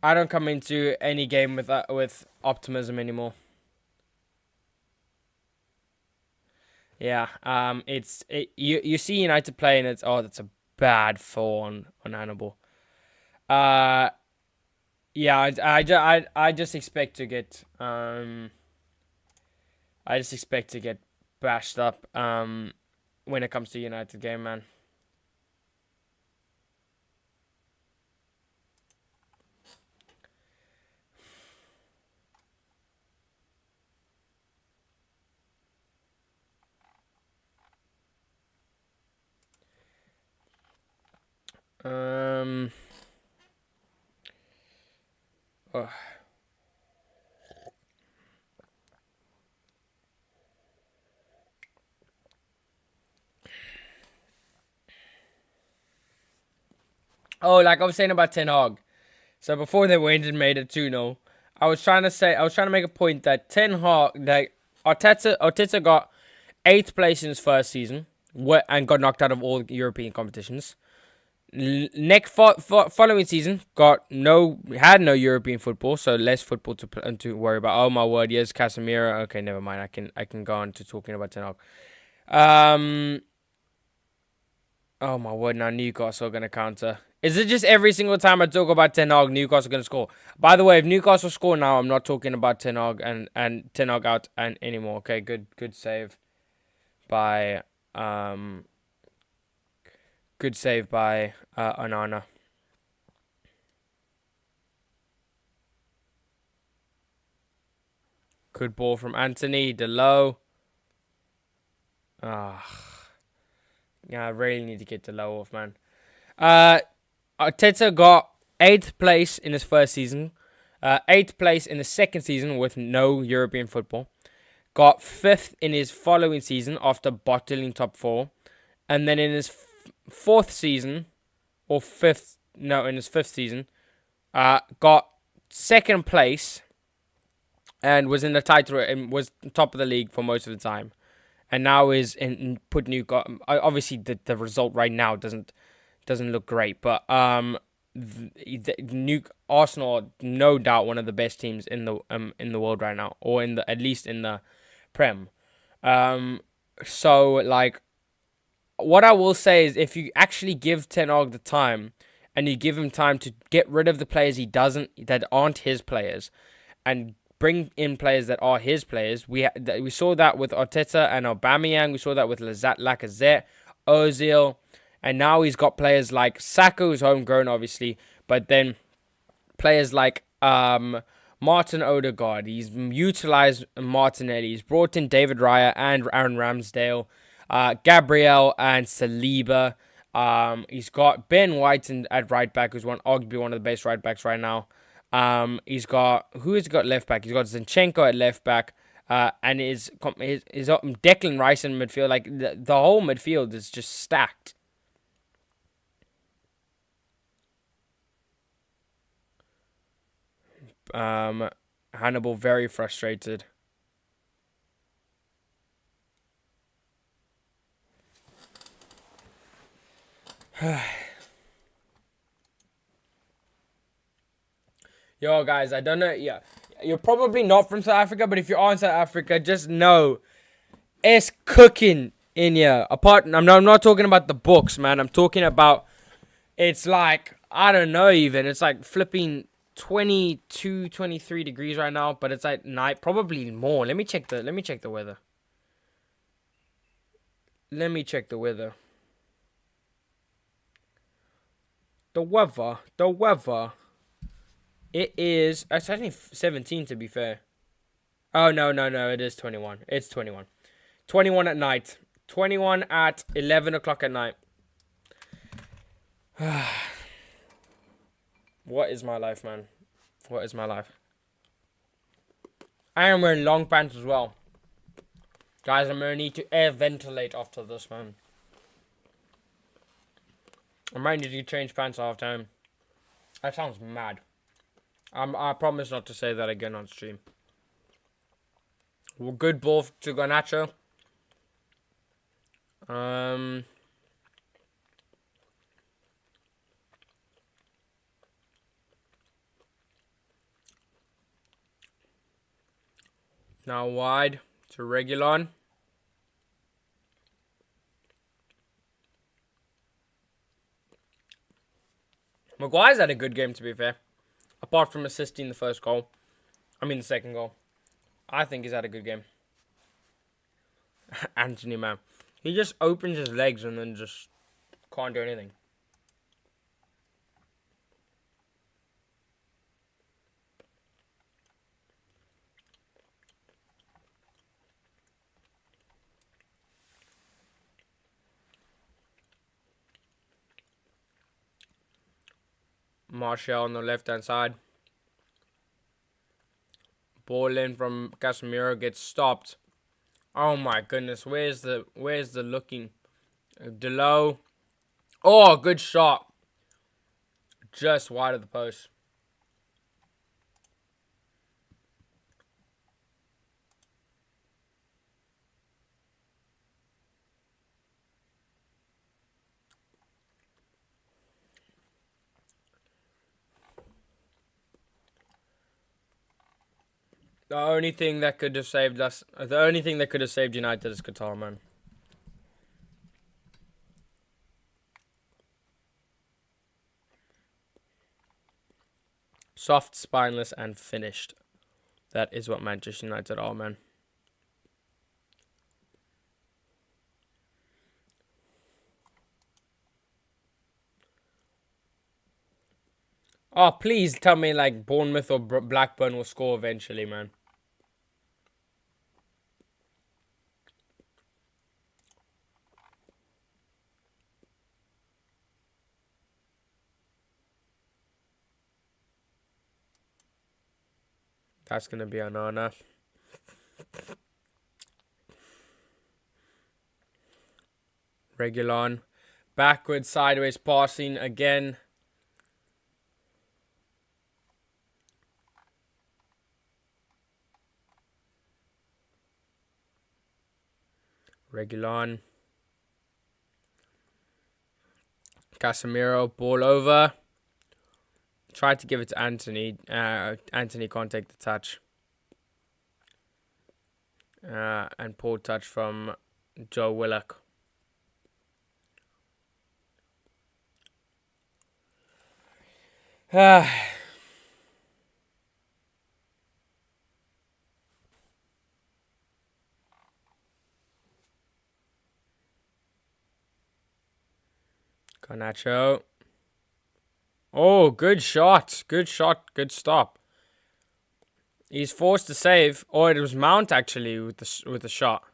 don't come into any game with optimism anymore. Yeah, you see United play and it's that's a bad fall on Hannibal. Yeah, I just expect to get bashed up when it comes to United game, man. Oh. Oh, like I was saying about Ten Hag. So before they went and made it 2-0, I was trying to make a point that Ten Hag, like Arteta got 8th place in his first season, and got knocked out of all European competitions. Next following season, had no European football, so less football to worry about. Oh my word, yes, Casemiro. Okay, never mind. I can go on to talking about Ten Hag. Oh my word, now Newcastle are gonna counter. Is it just every single time I talk about Ten Hag, Newcastle are gonna score? By the way, if Newcastle score now, I'm not talking about Ten Hag and Ten Hag out and anymore. Okay, good save by Onana. Good ball from Anthony Delo. Yeah, I really need to get Delo off, man. Arteta got 8th place in his first season, 8th place in the second season with no European football, got 5th in his following season after bottling top 4, and then in his fourth season, or fifth, no, in his 5th season, got 2nd place and was in the title and was top of the league for most of the time, and now is in put Newcastle. Obviously, the result right now doesn't look great, but Arsenal are no doubt one of the best teams in the world right now, or at least in the Prem. So like, what I will say is, if you actually give Ten Hag the time, and you give him time to get rid of the players that aren't his players, and bring in players that are his players. We saw that with Arteta and Aubameyang. We saw that with Lacazette, Ozil, and now he's got players like Saka, who's homegrown, obviously, but then players like Martin Odegaard. He's utilized Martinelli. He's brought in David Raya and Aaron Ramsdale, Gabriel and Saliba. He's got Ben White at right back, who's arguably one of the best right backs right now. He's got left back? He's got Zinchenko at left back, and his Declan Rice in midfield. Like the whole midfield is just stacked. Hannibal very frustrated. Yo, guys, I don't know. Yeah, you're probably not from South Africa, but if you are in South Africa, just know it's cooking in here. I'm not talking about the books, man. I'm talking about, it's like, I don't know even. It's like flipping 22, 23 degrees right now, but it's like night, probably more. Let me check the weather. Let me check the weather. The weather. It's only 17 to be fair. Oh, no, it is 21. It's 21. 21 at night. 21 at 11 o'clock at night. What is my life, man? What is my life? I am wearing long pants as well. Guys, I'm going to need to air ventilate after this, man. I might need to change pants half time. That sounds mad. I promise not to say that again on stream. Well, good ball to Garnacho. Now wide to Reguilon. Maguire's had a good game, to be fair. Apart from assisting the first goal. I mean the second goal. I think he's had a good game. Anthony, man. He just opens his legs and then just can't do anything. Martial on the left-hand side. Ball in from Casemiro gets stopped. Oh my goodness, where's the looking? Delo. Oh, good shot. Just wide of the post. The only thing that could have saved us, the only thing that could have saved United is Qatar, man. Soft, spineless, and finished. That is what Manchester United are, man. Oh, please tell me like Bournemouth or Blackburn will score eventually, man. That's going to be an honor. Regulon. Backwards, sideways passing again. Regulon. Casemiro, ball over. Tried to give it to Anthony. Anthony can't take the touch. And poor touch from Joe Willock. Garnacho. Oh, good shot. Good shot. Good stop. He's forced to save. Oh, it was Mount actually with the shot.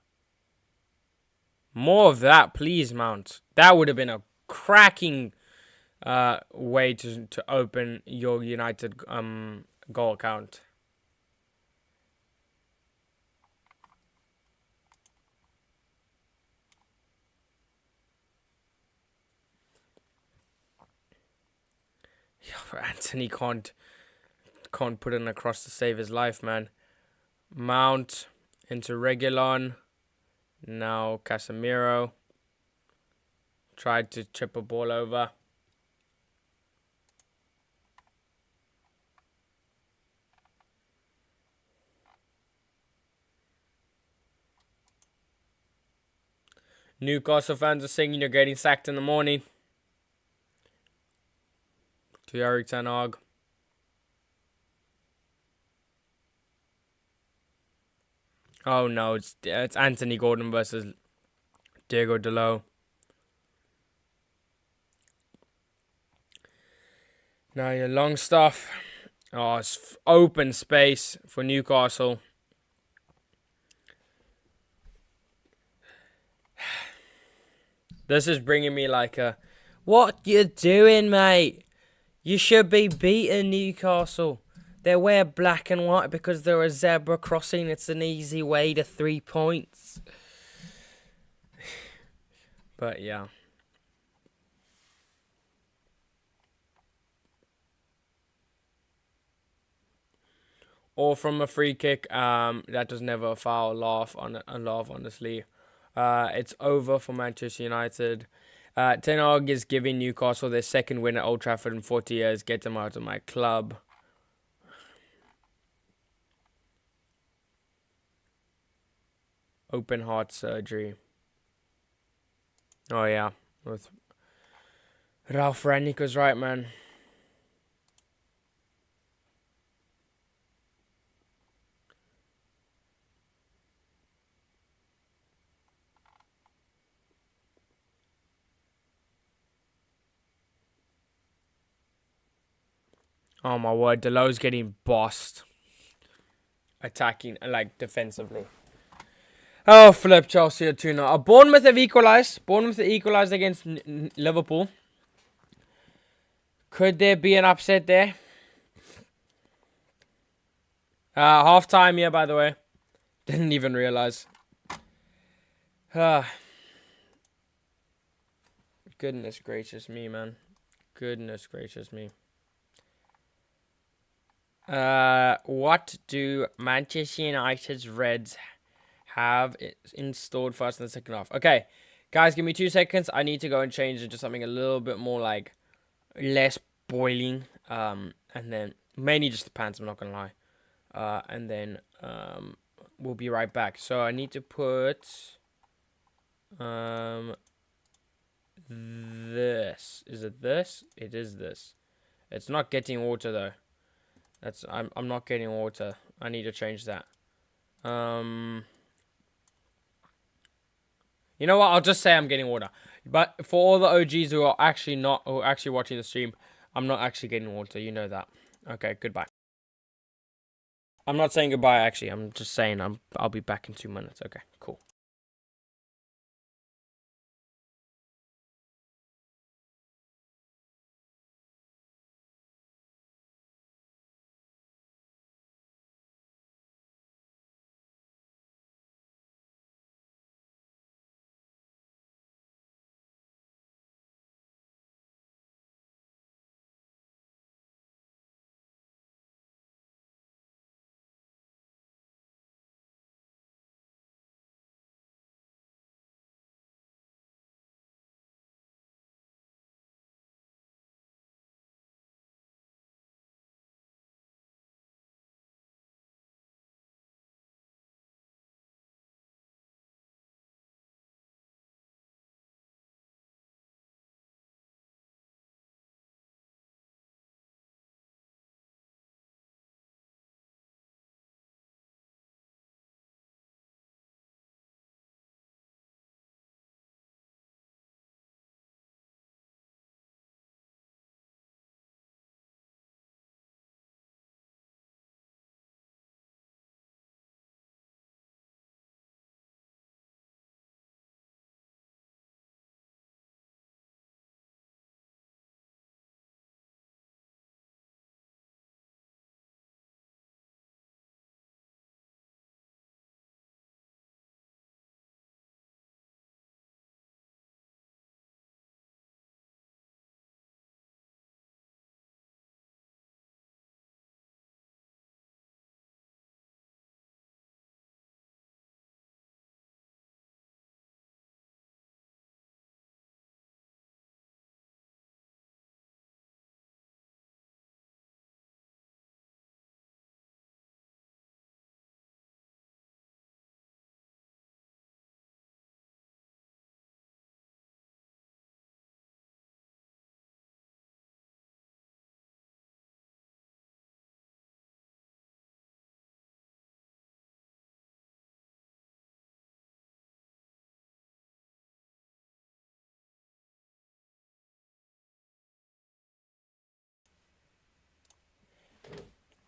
More of that, please, Mount. That would have been a cracking way to open your United goal account. Yeah, Anthony can't put it across to save his life, man. Mount into Regulon. Now Casemiro. Tried to chip a ball over. Newcastle fans are singing you're getting sacked in the morning. To Eric Ten Hag. Oh no, it's Anthony Gordon versus Diego Delo. Now your long stuff. Oh, it's open space for Newcastle. This is bringing me like a, what you doing, mate? You should be beating Newcastle. They wear black and white because they're a zebra crossing. It's an easy way to 3 points. But yeah. Or from a free kick. That was never a foul. Laugh, honestly. It's over for Manchester United. Ten Hag is giving Newcastle their second win at Old Trafford in 40 years. Get them out of my club. Open heart surgery. Oh yeah, with Ralph Rangnick was right, man. Oh my word, Delo's getting bossed. Attacking, like, defensively. Oh, flip, Chelsea are 2-0. Bournemouth have equalised. Bournemouth have equalised against Liverpool. Could there be an upset there? Half time here, by the way. Didn't even realise. Goodness gracious me, man. Goodness gracious me. What do Manchester United's Reds have installed for us in the second half? Okay, guys, give me 2 seconds. I need to go and change into something a little bit more, like, less boiling. And then mainly just the pants, I'm not gonna lie. And then we'll be right back. So I need to put this. Is it this? It is this. It's not getting water though. I'm not getting water. I need to change that. You know what? I'll just say I'm getting water. But for all the OGs who are actually watching the stream, I'm not actually getting water. You know that. Okay, goodbye. I'm not saying goodbye, actually. I'm just saying I'll be back in 2 minutes. Okay, cool.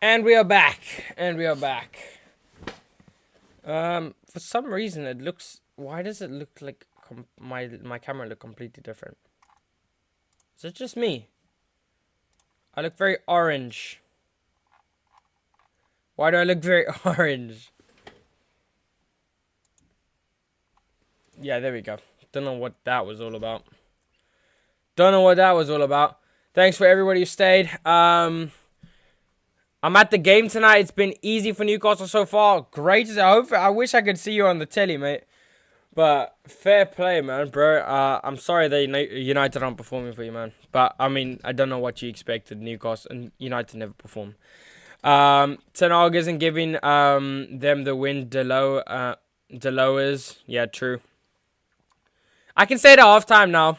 And we are back. For some reason it looks. Why does it look like my camera look completely different? Is it just me? I look very orange. Why do I look very orange? Yeah, there we go. Don't know what that was all about. Thanks for everybody who stayed. I'm at the game tonight. It's been easy for Newcastle so far. Great. I wish I could see you on the telly, mate. But fair play, man, bro. I'm sorry that United aren't performing for you, man. But, I mean, I don't know what you expected. Newcastle and United never perform. Tenag isn't giving them the win. Delo is. Yeah, true. I can say it at halftime now.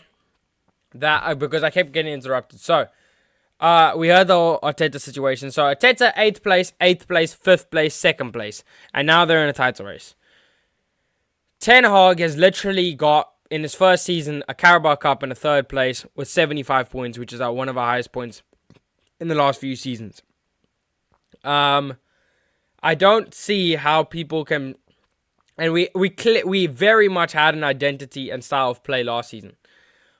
Because I kept getting interrupted. So, we heard the Arteta situation. So, Arteta, 8th place, 5th place, 2nd place. And now they're in a title race. Ten Hag has literally got, in his first season, a Carabao Cup and a 3rd place with 75 points, which is one of our highest points in the last few seasons. I don't see how people can, and we very much had an identity and style of play last season.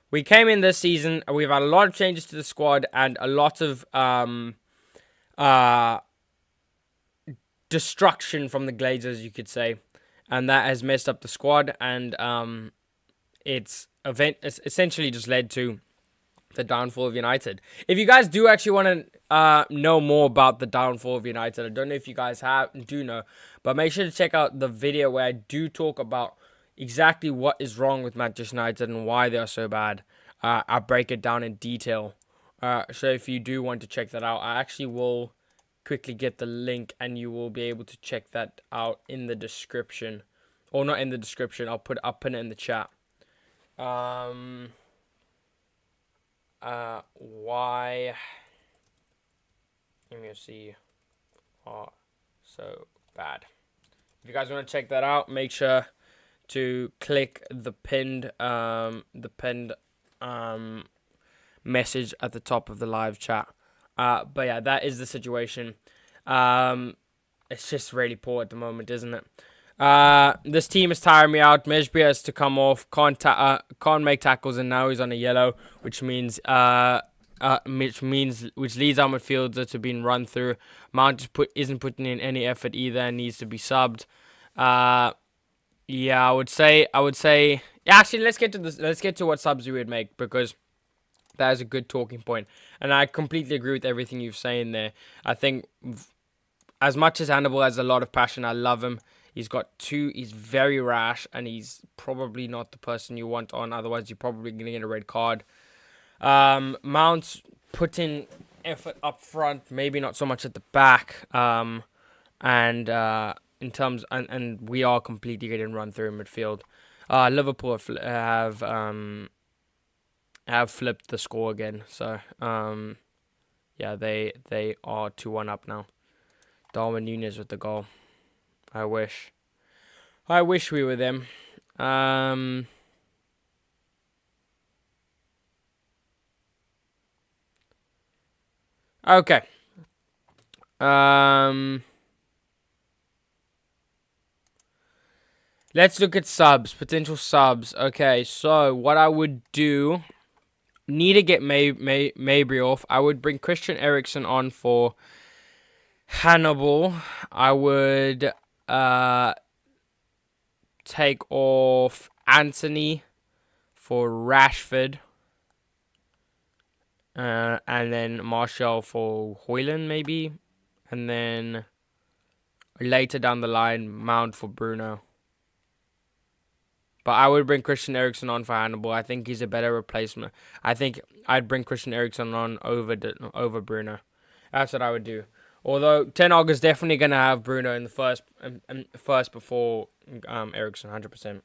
We came in this season, and we've had a lot of changes to the squad and a lot of destruction from the Glazers, you could say, and that has messed up the squad, and it's essentially just led to the downfall of United. If you guys do actually want to know more about the downfall of United, I don't know if you guys do know, but make sure to check out the video where I do talk about exactly what is wrong with Manchester United and why they are so bad. I break it down in detail. So if you do want to check that out, I actually will quickly get the link, and you will be able to check that out in the description, or not in the description. I'll put it in the chat. Why? Let me see. Oh, so bad. If you guys want to check that out, make sure to click the pinned message at the top of the live chat. But yeah, that is the situation. It's just really poor at the moment, isn't it? This team is tiring me out. Mejbri has to come off. Can't make tackles, and now he's on a yellow, which leads our midfielder to being run through. Mount isn't putting in any effort either, and needs to be subbed. Yeah, I would say. Actually, let's get to this. Let's get to what subs we would make, because that is a good talking point, and I completely agree with everything you've saying there. I think, as much as Hannibal has a lot of passion, I love him. He's very rash, and he's probably not the person you want on. Otherwise, you're probably going to get a red card. Mount's putting effort up front, maybe not so much at the back. And we are completely getting run through in midfield. Liverpool have flipped the score again. So, yeah, they are 2-1 up now. Darwin Núñez with the goal. I wish we were them. Okay. Let's look at potential subs. Okay, so what I would do, need to get Mabry off. I would bring Christian Eriksen on for Hannibal. I would take off Anthony for Rashford. And then Martial for Højlund, maybe. And then later down the line, Mount for Bruno. But I would bring Christian Eriksen on for Hannibal. I think he's a better replacement. I think I'd bring Christian Eriksen on over Bruno. That's what I would do. Although Ten Hag is definitely going to have Bruno in the first before Eriksen, 100%.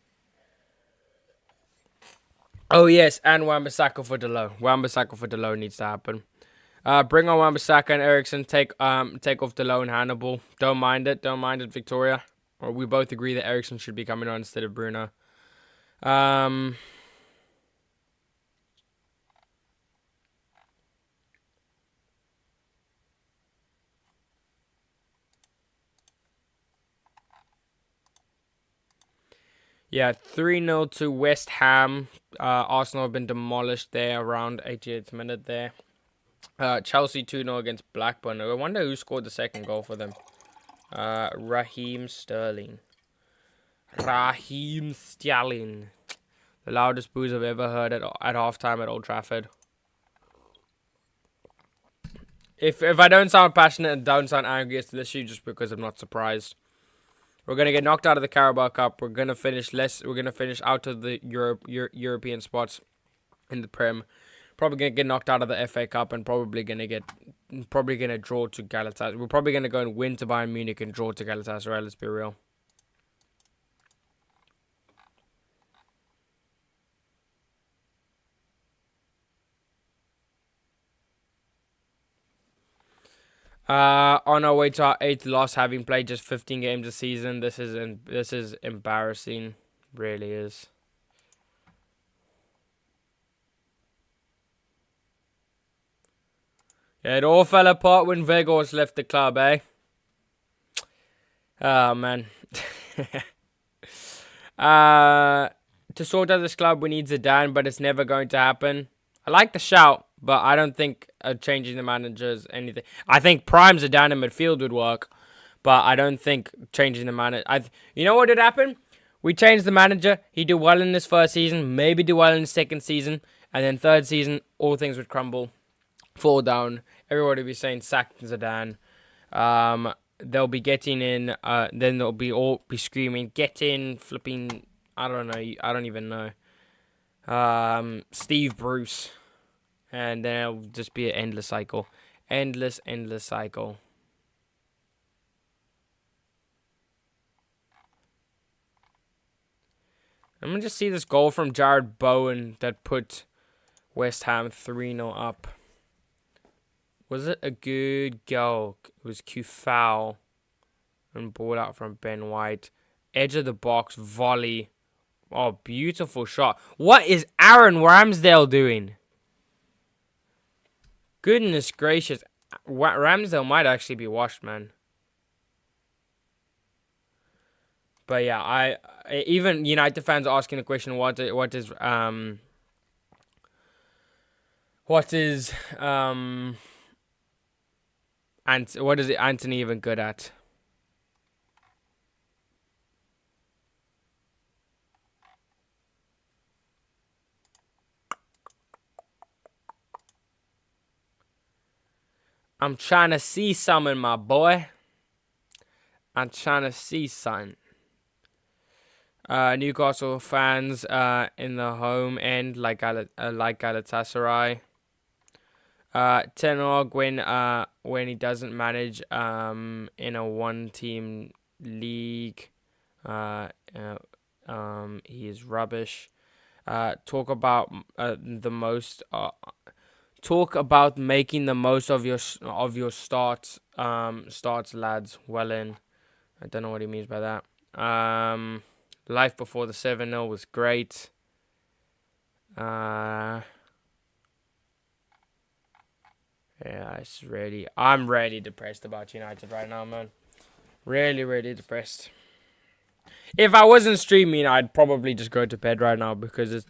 Oh, yes, and Wan-Bissaka for Delo. Wan-Bissaka for Delo needs to happen. Bring on Wan-Bissaka and Eriksen. Take off Delo and Hannibal. Don't mind it, Victoria. Or we both agree that Eriksen should be coming on instead of Bruno. Yeah, 3-0 to West Ham. Arsenal have been demolished there around 88th minute there. Chelsea 2-0 against Blackburn. I wonder who scored the second goal for them. Raheem Sterling. The loudest boos I've ever heard at halftime at Old Trafford. If I don't sound passionate and don't sound angry, it's literally just because I'm not surprised. We're gonna get knocked out of the Carabao Cup. We're gonna finish out of the European spots in the Prem. Probably gonna get knocked out of the FA Cup, and probably gonna draw to Galatasaray. We're probably gonna go and win to Bayern Munich and draw to Galatasaray. Let's be real. On our way to our 8th loss, having played just 15 games a season. This is embarrassing. Really is. It all fell apart when Vegas left the club, eh? Oh, man. To sort out this club, we need Zidane, but it's never going to happen. I like the shout, but I don't think changing the manager is anything. I think prime Zidane in midfield would work, but I don't think changing the manager. You know what would happen? We change the manager. He do well in his first season, maybe do well in his second season, and then third season, all things would crumble, fall down. Everybody would be saying sack Zidane. They'll be getting in. Then they'll be all be screaming, "Get in!" Flipping. I don't know. I don't even know. Steve Bruce, and then it'll just be an endless cycle, endless cycle. I'm gonna just see this goal from Jared Bowen that put West Ham 3-0 up. Was it a good goal? It was Kufau and ball out from Ben White. Edge of the box, volley. Oh, beautiful shot. What is Aaron Ramsdale doing? Goodness gracious. Ramsdale might actually be washed, man. But yeah, even United fans are asking the question, what is Anthony even good at? I'm trying to see something, my boy. I'm trying to see something. Newcastle fans in the home end, like Galatasaray. Ten Hag when he doesn't manage in a one-team league, he is rubbish. Talk about Talk about making the most of your starts, lads. Well in. I don't know what he means by that. Life before the 7-0 was great. Yeah, I'm really depressed about United right now, man. Really depressed. If I wasn't streaming, I'd probably just go to bed right now because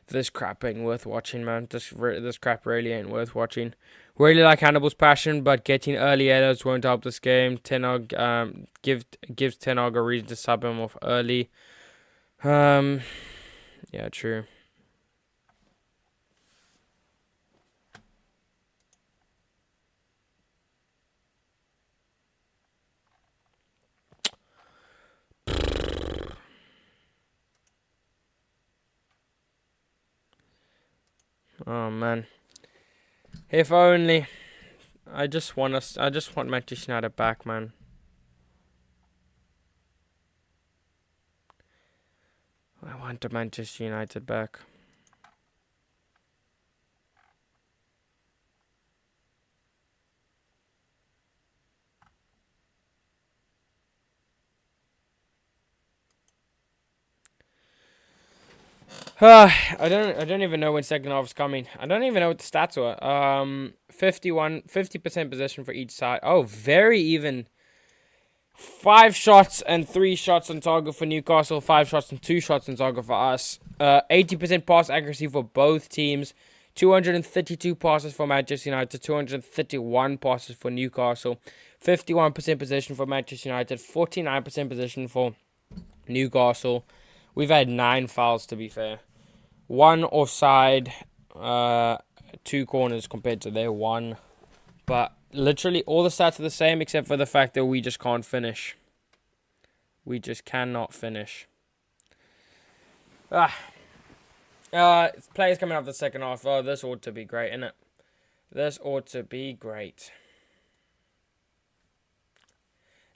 this crap ain't worth watching, man. This crap really ain't worth watching. Really like Hannibal's passion, but getting early errors won't help this game. Ten Hag gives Ten Hag a reason to sub him off early. Yeah, true. Oh man, if only. I just want Manchester United back, man. I want the Manchester United back. I don't even know when second half is coming. I don't even know what the stats were. 50% possession for each side. Oh, very even. 5 shots and 3 shots on target for Newcastle. 5 shots and 2 shots on target for us. 80% pass accuracy for both teams. 232 passes for Manchester United. 231 passes for Newcastle. 51% possession for Manchester United. 49% possession for Newcastle. We've had 9 fouls, to be fair. 1 offside, 2 corners compared to their 1. But literally all the stats are the same except for the fact that we just can't finish. We just cannot finish. Players coming up the second half. Oh, this ought to be great, innit? This ought to be great.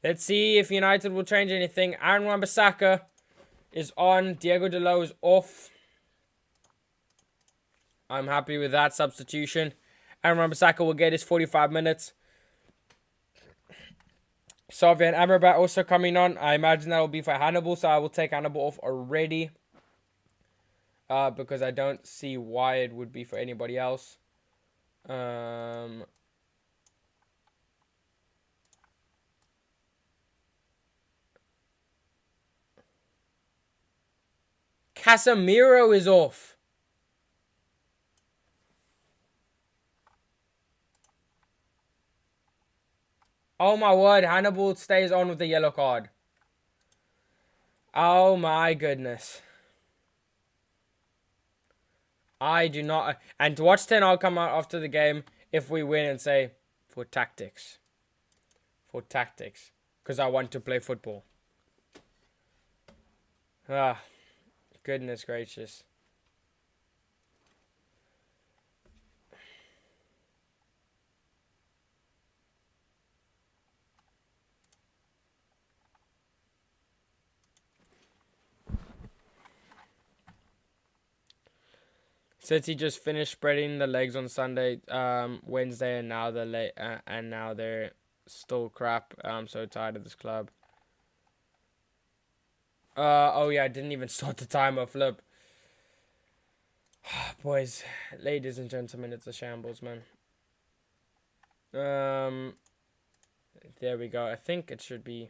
Let's see if United will change anything. Aaron Wan-Bissaka is on. Diego Dalot is off. I'm happy with that substitution. Aaron Wan-Bissaka will get his 45 minutes. Sofian Amrabat also coming on. I imagine that will be for Hannibal, so I will take Hannibal off already. Because I don't see why it would be for anybody else. Casemiro is off. Oh my word, Hannibal stays on with the yellow card. Oh my goodness. I do not. And to watch 10, I'll come out after the game if we win and say, for tactics. For tactics. Because I want to play football. Ah, goodness gracious. Since he just finished spreading the legs on Sunday, Wednesday, and now they're still crap. I'm so tired of this club. Oh yeah, I didn't even start the timer. Flip. Boys, ladies and gentlemen, it's a shambles, man. There we go. I think it should be.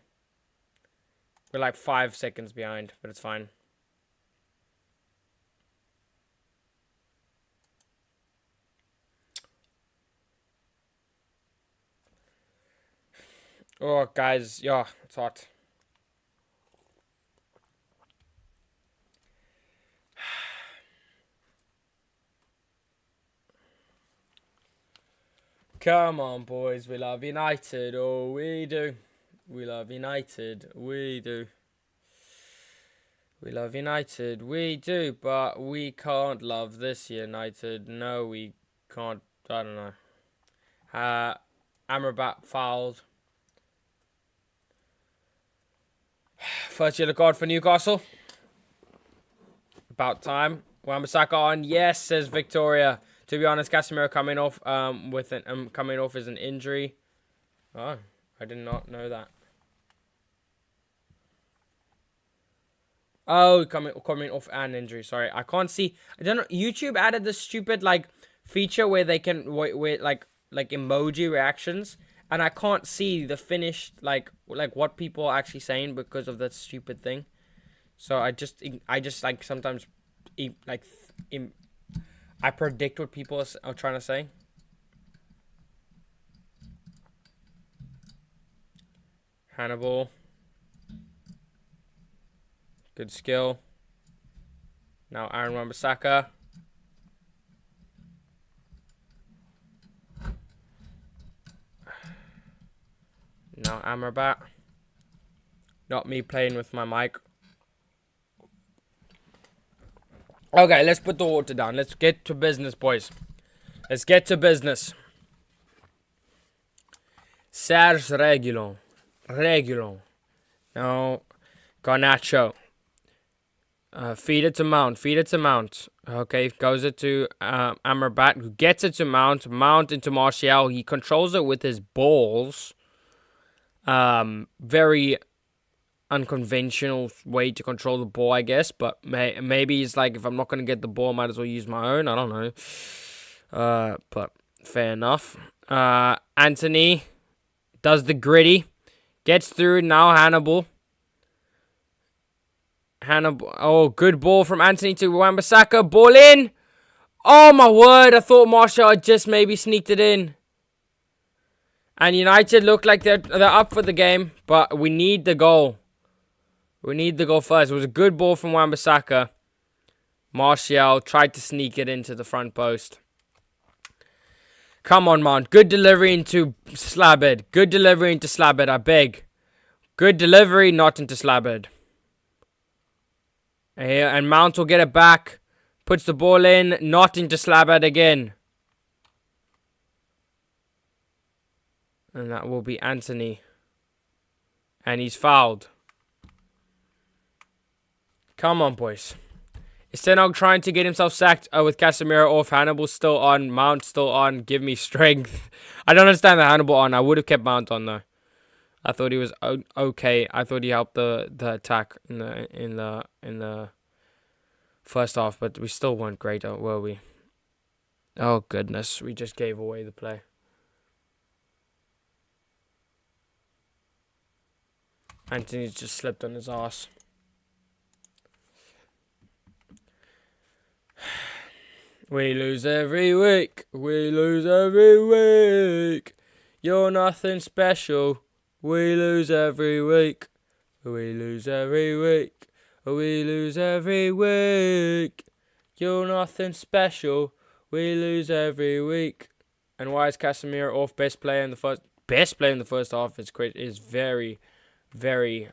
We're like 5 seconds behind, but it's fine. Oh, guys, yeah, it's hot. Come on, boys, we love United. Oh, we do. We love United. We do. We love United. We do, but we can't love this United. No, we can't. I don't know. Amrabat fouled. First yellow card for Newcastle. About time. Wan-Bissaka on. Yes, says Victoria. To be honest, Casemiro coming off coming off as an injury. Oh, I did not know that. Oh, coming off an injury. Sorry, I can't see. I don't know. YouTube added this stupid like feature where they can wait like emoji reactions, and I can't see the finished like what people are actually saying because of that stupid thing. So I just like sometimes I predict what people are trying to say. Hannibal. Good skill. Now Aaron Wan-Bissaka. Now Amrabat. Not me playing with my mic. Okay, let's put the water down. Let's get to business, boys. Let's get to business. Serge Reguilon. Now, Garnacho. Feed it to Mount. Okay, goes it to Amrabat, who gets it to Mount. Mount into Martial. He controls it with his balls. Very unconventional way to control the ball, I guess. But maybe he's like, if I'm not going to get the ball, I might as well use my own. I don't know. But fair enough. Anthony does the gritty. Gets through. Now Hannibal. Oh, good ball from Anthony to Wan-Bissaka. Ball in. Oh, my word. I thought Martial had just maybe sneaked it in. And United look like they're up for the game. But we need the goal. We need the goal first. It was a good ball from Wan-Bissaka. Martial tried to sneak it into the front post. Come on, Mount. Good delivery into Slabhead. I beg. Good delivery, not into Slabhead. And Mount will get it back. Puts the ball in, not into Slabhead again. And that will be Anthony. And he's fouled. Come on, boys. Is Tenog trying to get himself sacked with Casemiro off? Hannibal still on. Mount still on. Give me strength. I don't understand the Hannibal on. I would have kept Mount on though. I thought he was okay. I thought he helped the attack in the first half, but we still weren't great, were we? Oh, goodness. We just gave away the play. Anthony's just slipped on his ass. We lose every week. We lose every week. You're nothing special. We lose every week. We lose every week. We lose every week. You're nothing special. We lose every week. And why is Casemiro off? Best player in the first half is very, very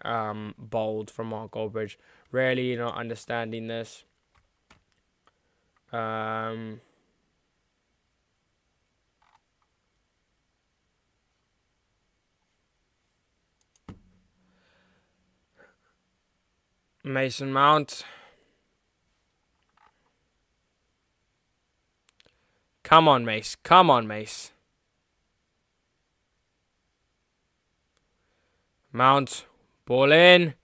bold from Mark Goldbridge. Rarely not understanding this. Mason Mount. Come on, Mace. Come on, Mace. Mount. Ball in.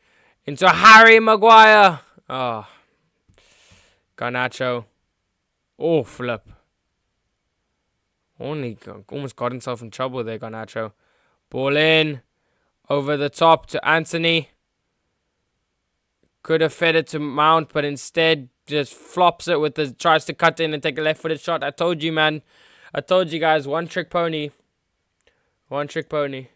Into Harry Maguire. Oh. Garnacho. Oh, flip. Almost got himself in trouble there, Garnacho. Ball in. Over the top to Anthony. Could have fed it to Mount, but instead just flops it tries to cut in and take a left-footed shot. I told you, man. I told you guys, one trick pony. One trick pony.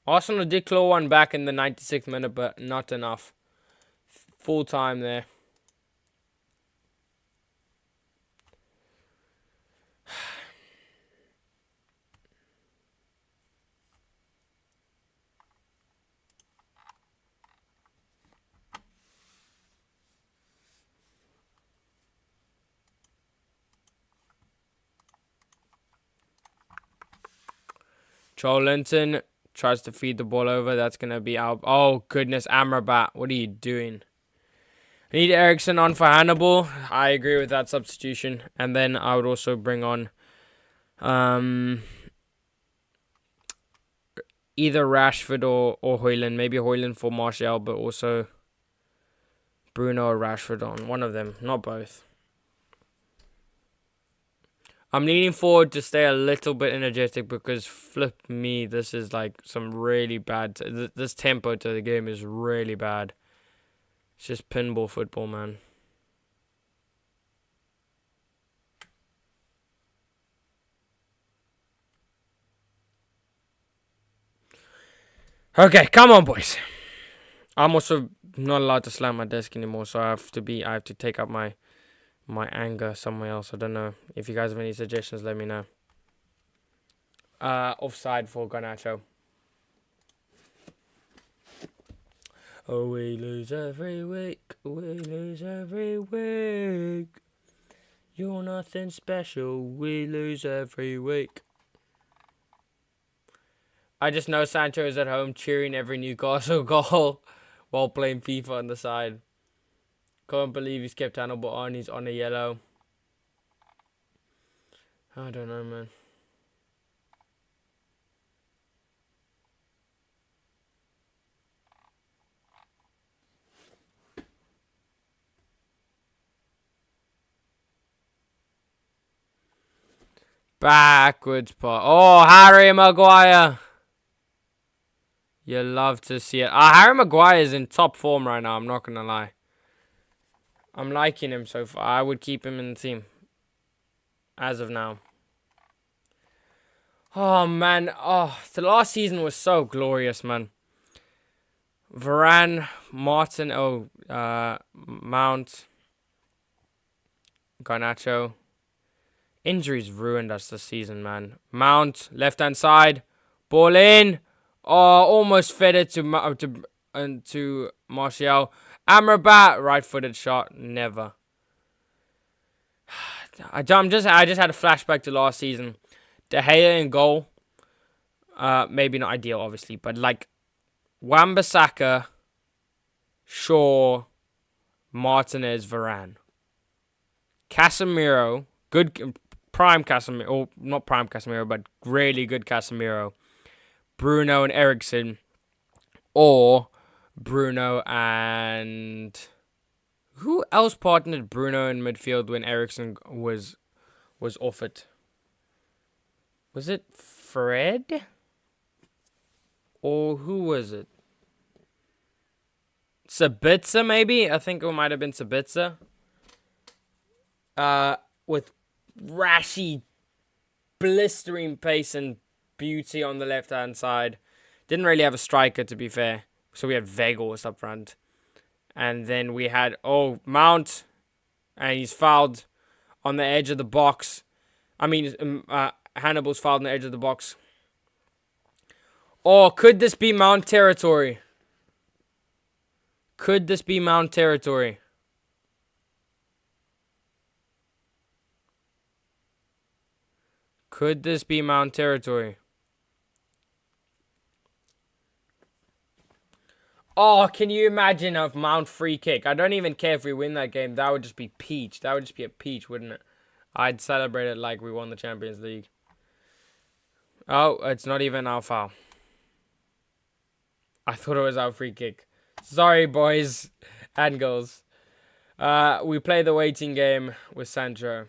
Arsenal did claw one back in the 96th minute, but not enough. Full time there. Joel Linton tries to feed the ball over. That's going to be out. Oh, goodness. Amrabat, what are you doing? I need Ericsson on for Hannibal. I agree with that substitution. And then I would also bring on either Rashford or Højlund. Maybe Højlund for Martial, but also Bruno or Rashford on. One of them, not both. I'm leaning forward to stay a little bit energetic because flip me, this is like some really bad... This tempo to the game is really bad. It's just pinball football, man. Okay, come on, boys. I'm also not allowed to slam my desk anymore, so I have to take up my anger somewhere else. I don't know. If you guys have any suggestions, let me know. Offside for Garnacho. Oh, we lose every week. We lose every week. You're nothing special. We lose every week. I just know Sancho is at home cheering every Newcastle goal while playing FIFA on the side. Can't believe he's kept Hannibal on. He's on a yellow. I don't know, man. Backwards pass. Oh, Harry Maguire. You love to see it. Harry Maguire is in top form right now. I'm not going to lie. I'm liking him so far. I would keep him in the team. As of now. Oh, man. Oh, the last season was so glorious, man. Varane, Martin, Mount, Garnacho. Injuries ruined us this season, man. Mount, left-hand side. Ball in. Oh, almost fed it to Martial. Amrabat, right-footed shot. Never. I just had a flashback to last season. De Gea in goal. Maybe not ideal, obviously, but like Wan-Bissaka, Shaw, Martinez, Varane. Casemiro, good, prime Casemiro, or not prime Casemiro, but really good Casemiro, Bruno and Eriksen, or Bruno and who else partnered Bruno in midfield when Eriksen was off it? Was it Fred? Or who was it? Sabitzer, maybe? I think it might have been Sabitzer. With rashy, blistering pace and beauty on the left-hand side. Didn't really have a striker, to be fair. So we had Weghorst up front. And then we had, Mount. And he's fouled on the edge of the box. I mean, Hannibal's fouled on the edge of the box. Or could this be Mount territory? Could this be Mount territory? Could this be Mount territory? Oh, can you imagine a Mount free kick? I don't even care if we win that game. That would just be peach. That would just be a peach, wouldn't it? I'd celebrate it like we won the Champions League. Oh, it's not even our foul. I thought it was our free kick. Sorry, boys and girls. We play the waiting game with Sancho.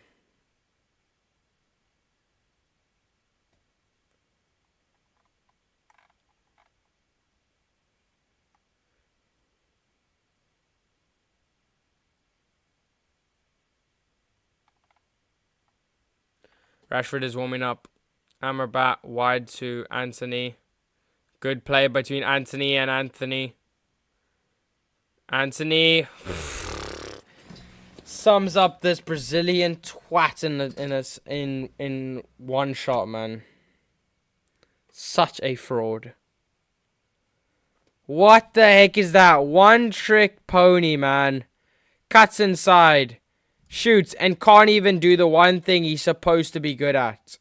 Rashford is warming up. Amrabat wide to Anthony. Good play between Anthony and Anthony. Anthony sums up this Brazilian twat in one shot, man. Such a fraud. What the heck is that? One trick pony, man. Cuts inside. Shoots and can't even do the one thing he's supposed to be good at.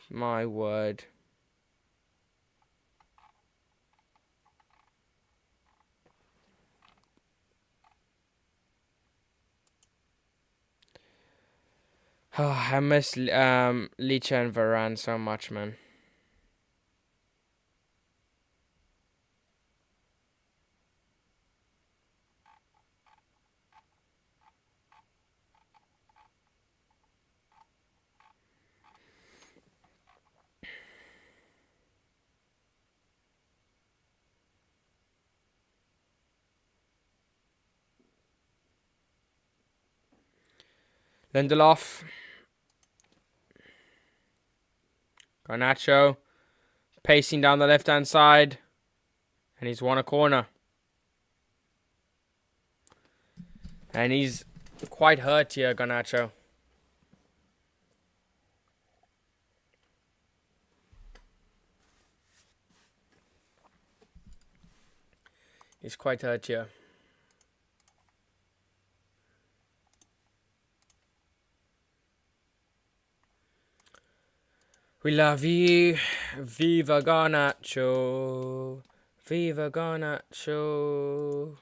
My word. Oh, I miss Licha and Varane so much, man. Lindelof. Garnacho. Pacing down the left-hand side. And he's won a corner. And he's quite hurt here, Garnacho. He's quite hurt here. We love you. Viva Garnacho. Viva Garnacho.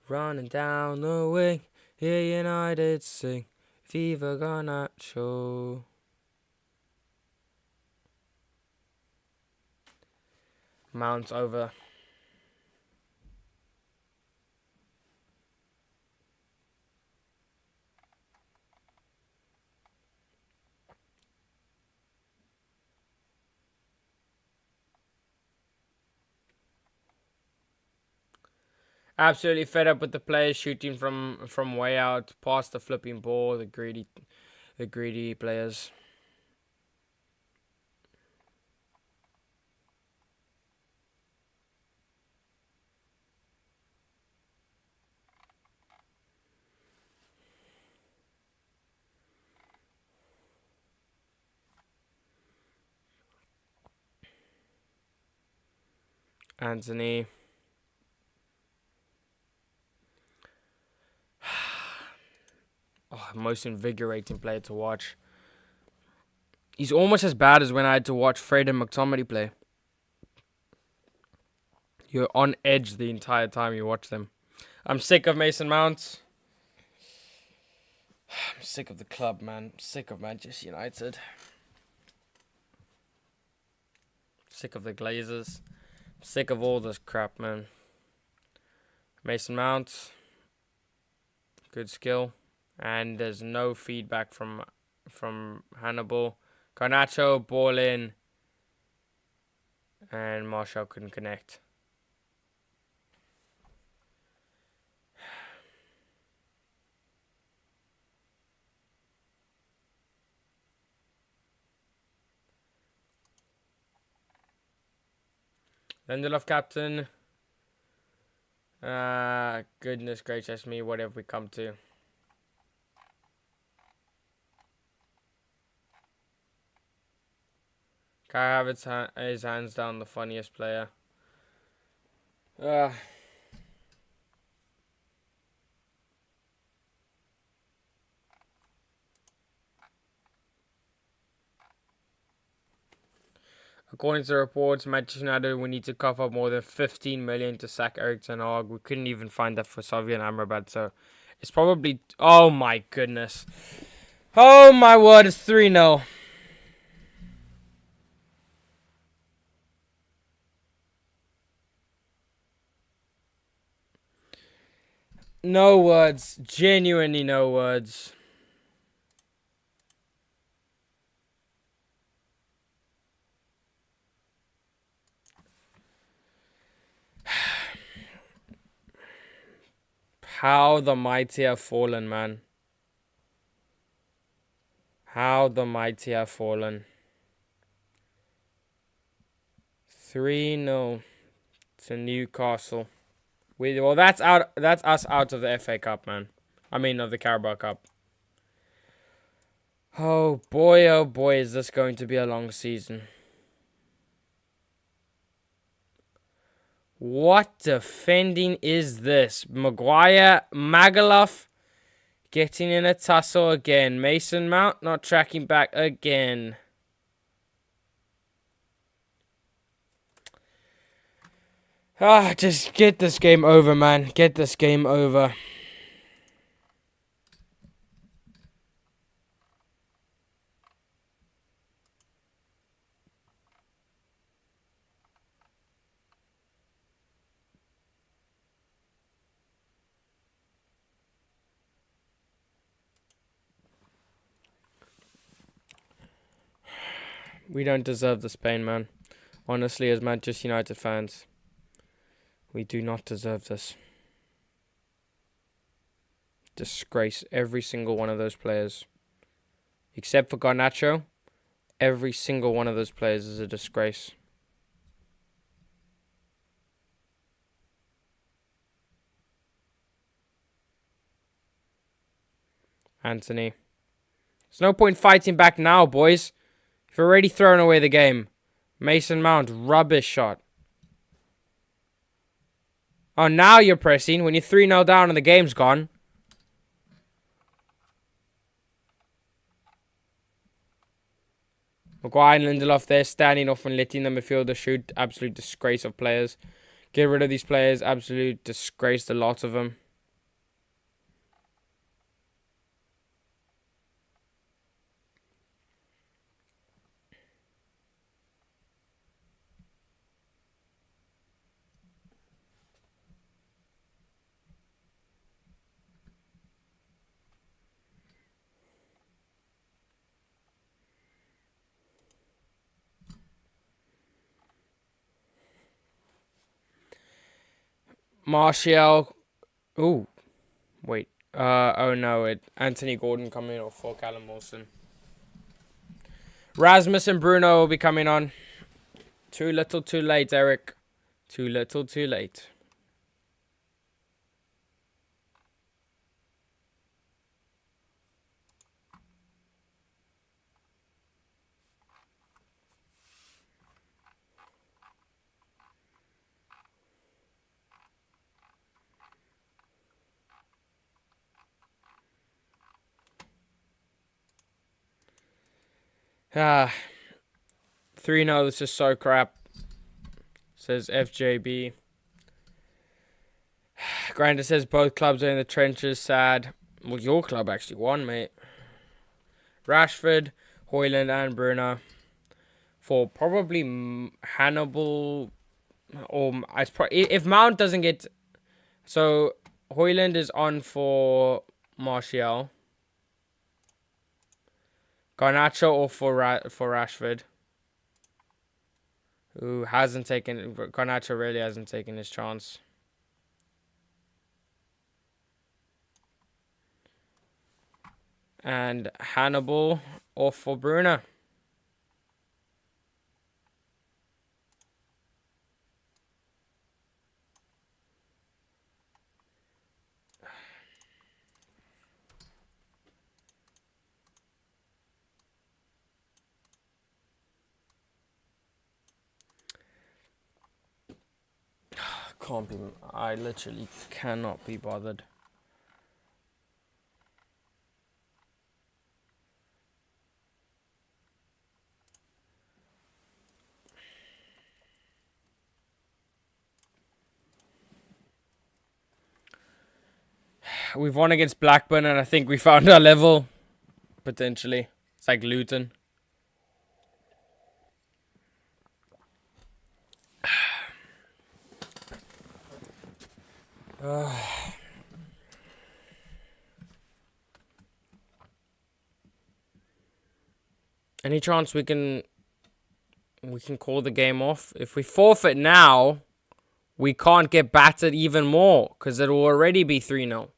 Running down the wing. Here United sing. Viva Garnacho. Mount over. Absolutely fed up with the players shooting from way out, past the flipping ball, the greedy players. Anthony. Most invigorating player to watch. He's almost as bad as when I had to watch Fred and McTominay play. You're on edge the entire time you watch them. I'm sick of Mason Mount. I'm sick of the club, man. I'm sick of Manchester United. Sick of the Glazers. I'm sick of all this crap, man. Mason Mount, good skill, and there's no feedback from Hannibal. Garnacho, ball in, and Marshall couldn't connect. Lindelof captain. Goodness gracious me, what have we come to? Kai Havertz is hands down the funniest player. According to the reports, Manchester United will need to cough up more than 15 million to sack Erik ten Hag. We couldn't even find that for Xavi and Amrabat, so it's probably... Oh my goodness. Oh my word, it's 3-0. No words. Genuinely no words. How the mighty have fallen, man. How the mighty have fallen. 3-0 to Newcastle. Well, that's us out of the FA Cup, man. I mean, of the Carabao Cup. Oh boy, is this going to be a long season. What defending is this? Maguire, Magaluf getting in a tussle again. Mason Mount not tracking back again. Just get this game over, man. Get this game over. We don't deserve this pain, man. Honestly, as Manchester United fans, we do not deserve this. Disgrace every single one of those players. Except for Garnacho, every single one of those players is a disgrace. Anthony. There's no point fighting back now, boys. You've already thrown away the game. Mason Mount, rubbish shot. Oh, now you're pressing when you're 3-0 down and the game's gone. Maguire and Lindelof there standing off and letting the midfielder shoot. Absolute disgrace of players. Get rid of these players. Absolute disgrace, the lot of them. Martial. Ooh. Wait. Oh no. Anthony Gordon coming off for Callum Wilson. Rasmus and Bruno will be coming on. Too little, too late, Eric. Too little, too late. Ah, 3-0, this is so crap. Says FJB. Grinder says both clubs are in the trenches, sad. Well, your club actually won, mate. Rashford, Højlund, and Bruno. For probably Hannibal, or if Mount doesn't get, so Højlund is on for Martial, Garnacho or for Rashford, who hasn't taken, Garnacho really hasn't taken his chance. And Hannibal or for Bruno. Can't be. I literally cannot be bothered. We've won against Blackburn, and I think we found our level. Potentially. It's like Luton. Any chance we can call the game off? If we forfeit now, we can't get battered even more because it will already be 3-0.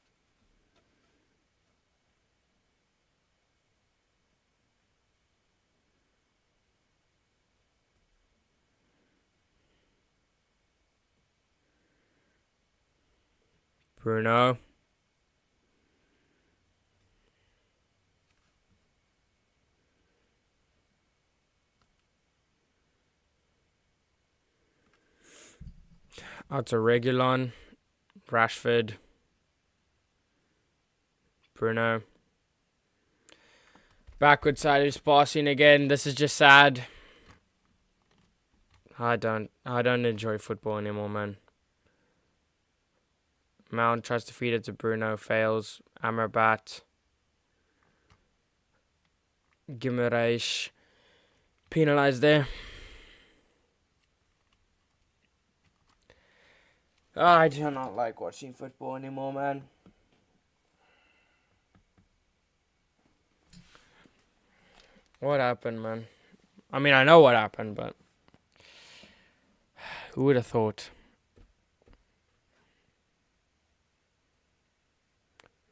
Bruno. Out to Regulon. Rashford. Bruno. Backward side is passing again. This is just sad. I don't enjoy football anymore, man. Mount tries to feed it to Bruno, fails. Amrabat. Guimaraes penalised there. I do not like watching football anymore, man. What happened, man? I mean, I know what happened, but who would have thought?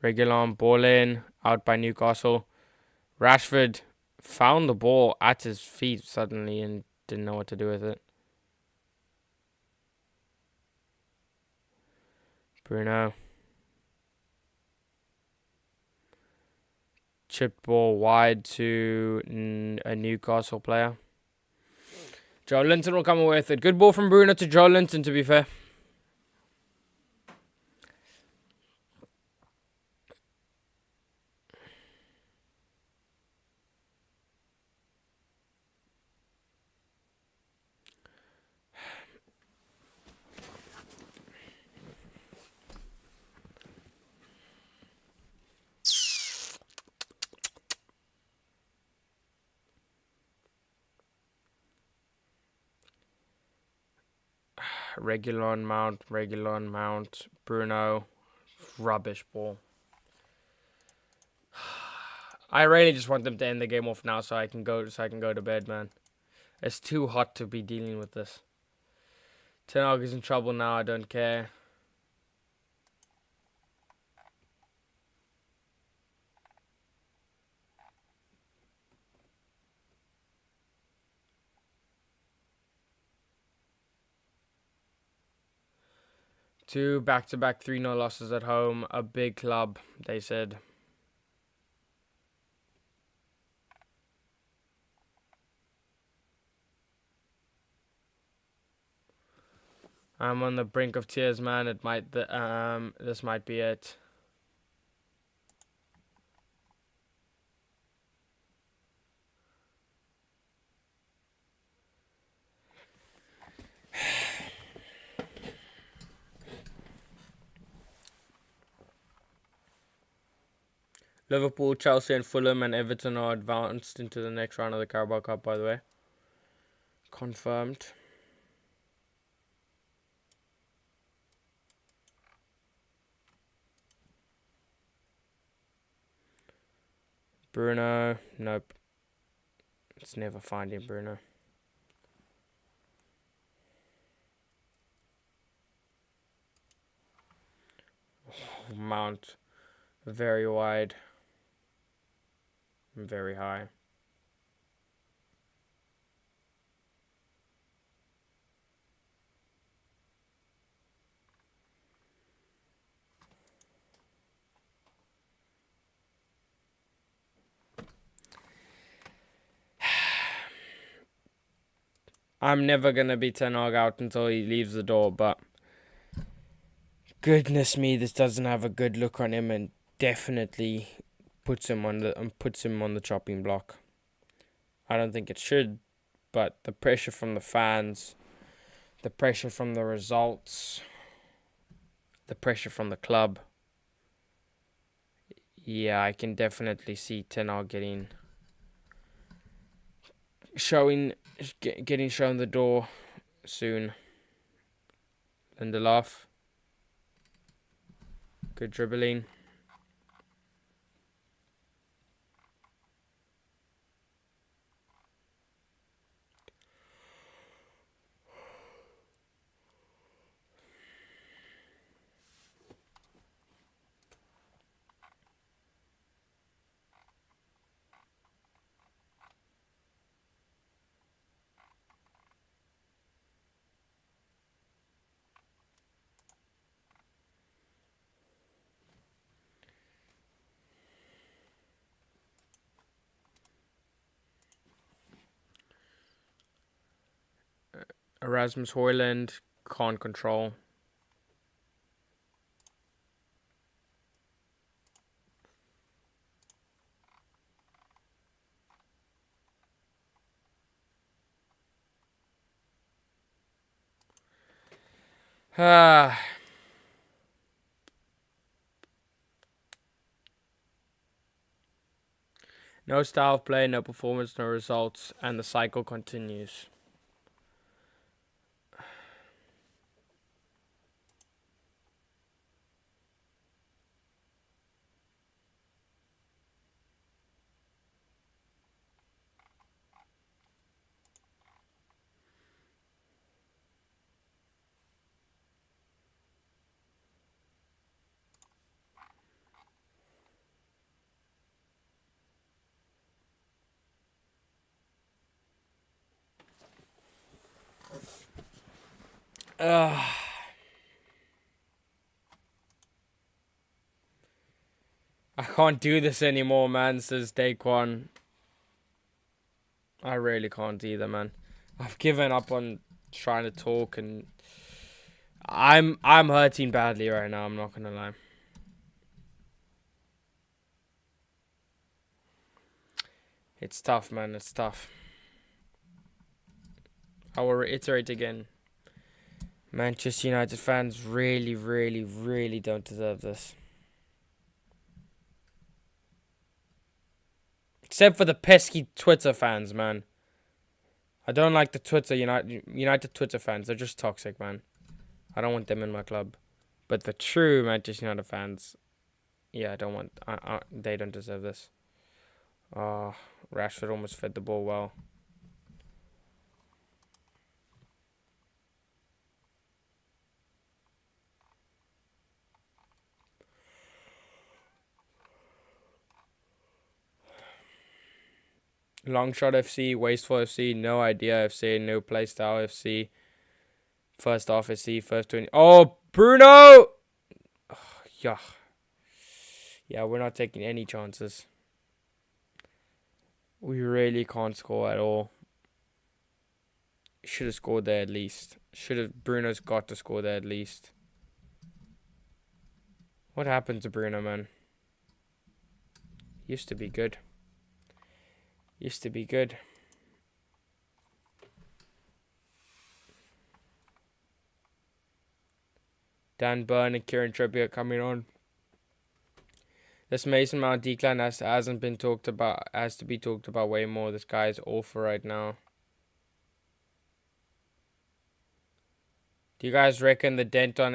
Regulon, ball in, out by Newcastle. Rashford found the ball at his feet suddenly and didn't know what to do with it. Bruno. Chipped ball wide to a Newcastle player. Joe Linton will come away with it. Good ball from Bruno to Joe Linton, to be fair. Regulon, Mount, Bruno. Rubbish ball. I really just want them to end the game off now so I can go to bed, man. It's too hot to be dealing with this. Ten Hag is in trouble now, I don't care. Two back-to-back 3-0 losses at home. A big club, they said. I'm on the brink of tears, man. This might be it. Liverpool, Chelsea, and Fulham and Everton are advanced into the next round of the Carabao Cup, by the way. Confirmed. Bruno, nope. It's never finding Bruno. Mount, very wide, very high. I'm never gonna be Ten Hag out until he leaves the door, but goodness me, this doesn't have a good look on him, and definitely puts him on the chopping block. I don't think it should, but the pressure from the fans, the pressure from the results, the pressure from the club. Yeah, I can definitely see Ten Hag getting shown the door soon. Lindelof, good dribbling. Erasmus Højlund can't control. No style of play, no performance, no results, and the cycle continues. I can't do this anymore, man, says Daquan. I really can't either, man. I've given up on trying to talk, and I'm hurting badly right now, I'm not gonna lie. It's tough, man, it's tough. I will reiterate again. Manchester United fans really, really, really don't deserve this. Except for the pesky Twitter fans, man. I don't like the United Twitter fans. They're just toxic, man. I don't want them in my club. But the true Manchester United fans, yeah, I don't want. They don't deserve this. Oh, Rashford almost fed the ball well. Longshot FC, Wasteful FC, No Idea FC, No Playstyle FC, First Off FC, First 20. Oh, Bruno! Oh, yeah. Yeah, we're not taking any chances. We really can't score at all. Should have scored there at least. Bruno's got to score there at least. What happened to Bruno, man? Used to be good. Used to be good. Dan Burn and Kieran Trippier coming on. This Mason Mount decline hasn't been talked about, has to be talked about way more. This guy is awful right now. Do you guys reckon the dent on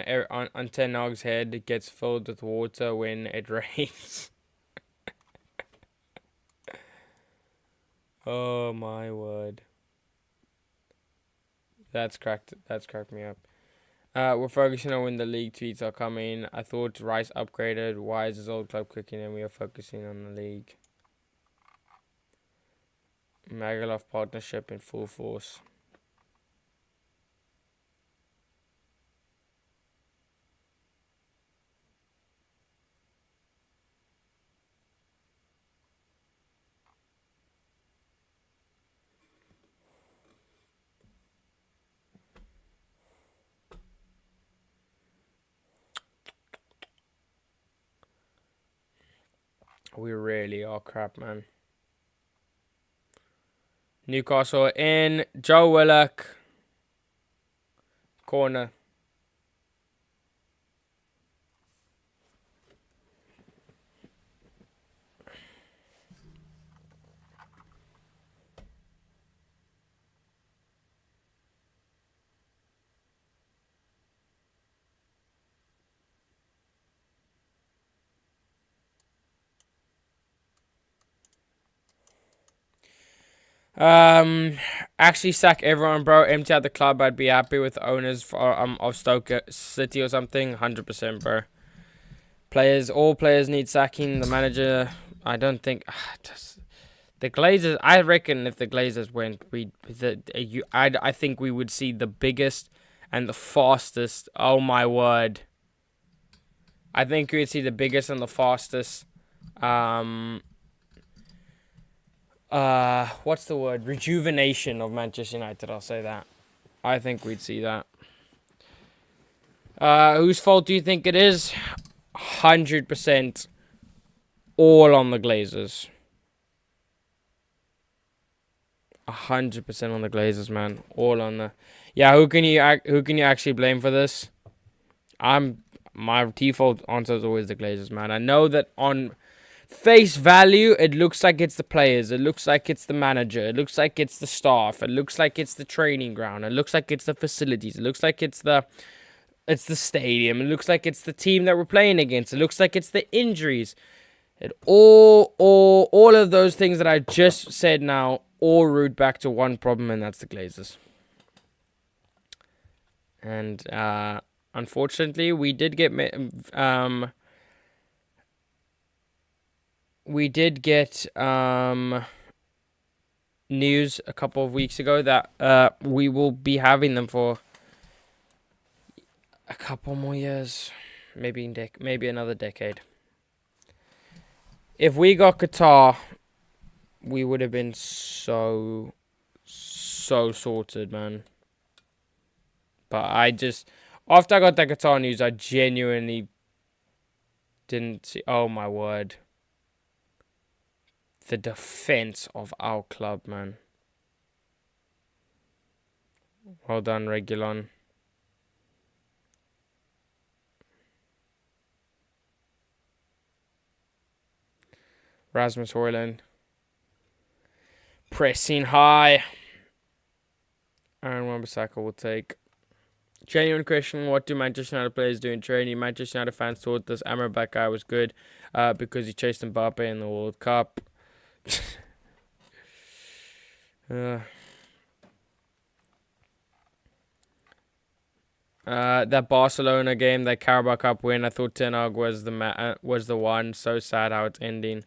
Ten Hag's head gets filled with water when it rains? Oh my word. That's cracked me up. We're focusing on when the league tweets are coming. I thought Rice upgraded. Why is his old club cooking? And we are focusing on the league. Magalov partnership in full force. We really are crap, man. Newcastle in. Joe Willock. Corner. Actually sack everyone, bro. Empty out the club. I'd be happy with owners for of Stoke City or something. 100%, bro. All players need sacking. The manager, I don't think. The Glazers. I reckon if the Glazers went, I think we would see the biggest and the fastest. Oh my word! I think we would see the biggest and the fastest. What's the word? Rejuvenation of Manchester United. I'll say that. I think we'd see that. Whose fault do you think it is? 100% all on the Glazers. 100% on the Glazers, man. All on the. Yeah, who can you actually blame for this? My default answer is always the Glazers, man. I know that on face value, it looks like it's the players. It looks like it's the manager. It looks like it's the staff. It looks like it's the training ground. It looks like it's the facilities. It looks like it's the stadium. It looks like it's the team that we're playing against. It looks like it's the injuries. All of those things that I just said now all root back to one problem, and that's the Glazers. And unfortunately, we did get news a couple of weeks ago that we will be having them for a couple more years, maybe another decade. If we got Qatar, we would have been so sorted, man. But after I got that Qatar news, I genuinely didn't see. Oh my word. The defense of our club, man. Well done, Regulon. Rasmus Højlund. Pressing high. Aaron Wan-Bissaka will take. Genuine question, what do Manchester United players do in training? Manchester United fans thought this Amrabat guy was good because he chased Mbappe in the World Cup. That Barcelona game, that Carabao Cup win, I thought Ten Hag was the one. So sad how it's ending.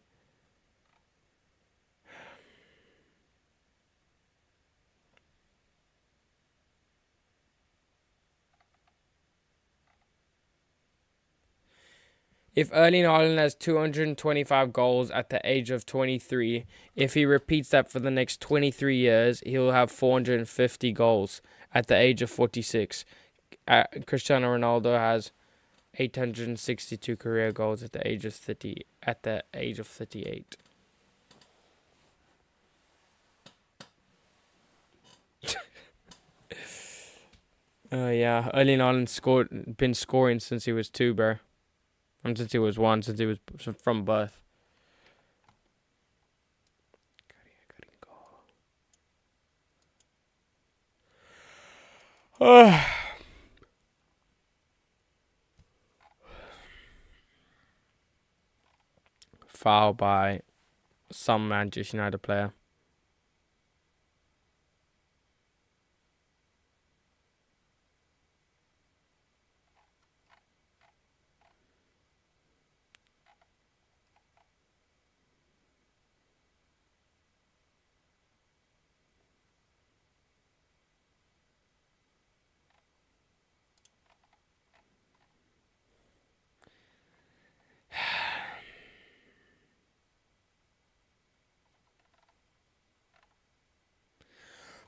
If Erling Haaland has 225 goals at the age of 23, if he repeats that for the next 23 years, he'll have 450 goals at the age of 46. Cristiano Ronaldo has 862 career goals at the age of 38. Yeah, Erling Haaland's been scoring since he was 2, bro. And since he was one, since he was from birth. Foul by some Manchester United player.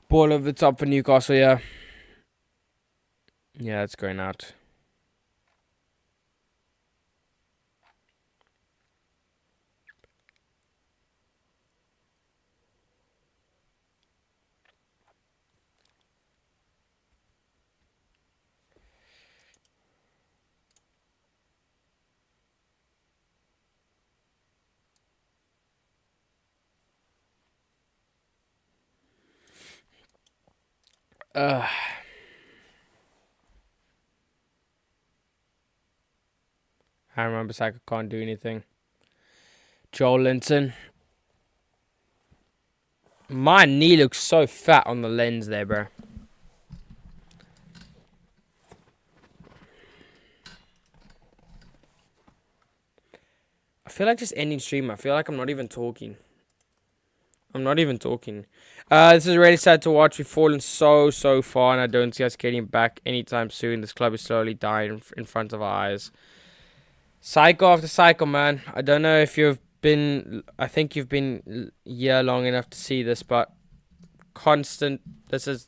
Ball over the top for Newcastle, yeah. Yeah, it's going out. I remember Saka can't do anything. Joel Linton. My knee looks so fat on the lens there, bro. I feel like just ending stream. I feel like I'm not even talking. This is really sad to watch. We've fallen so far, and I don't see us getting back anytime soon. This club is slowly dying in front of our eyes. Cycle after cycle, man. I don't know if you've been... I think you've been here long enough to see this, but constant... This was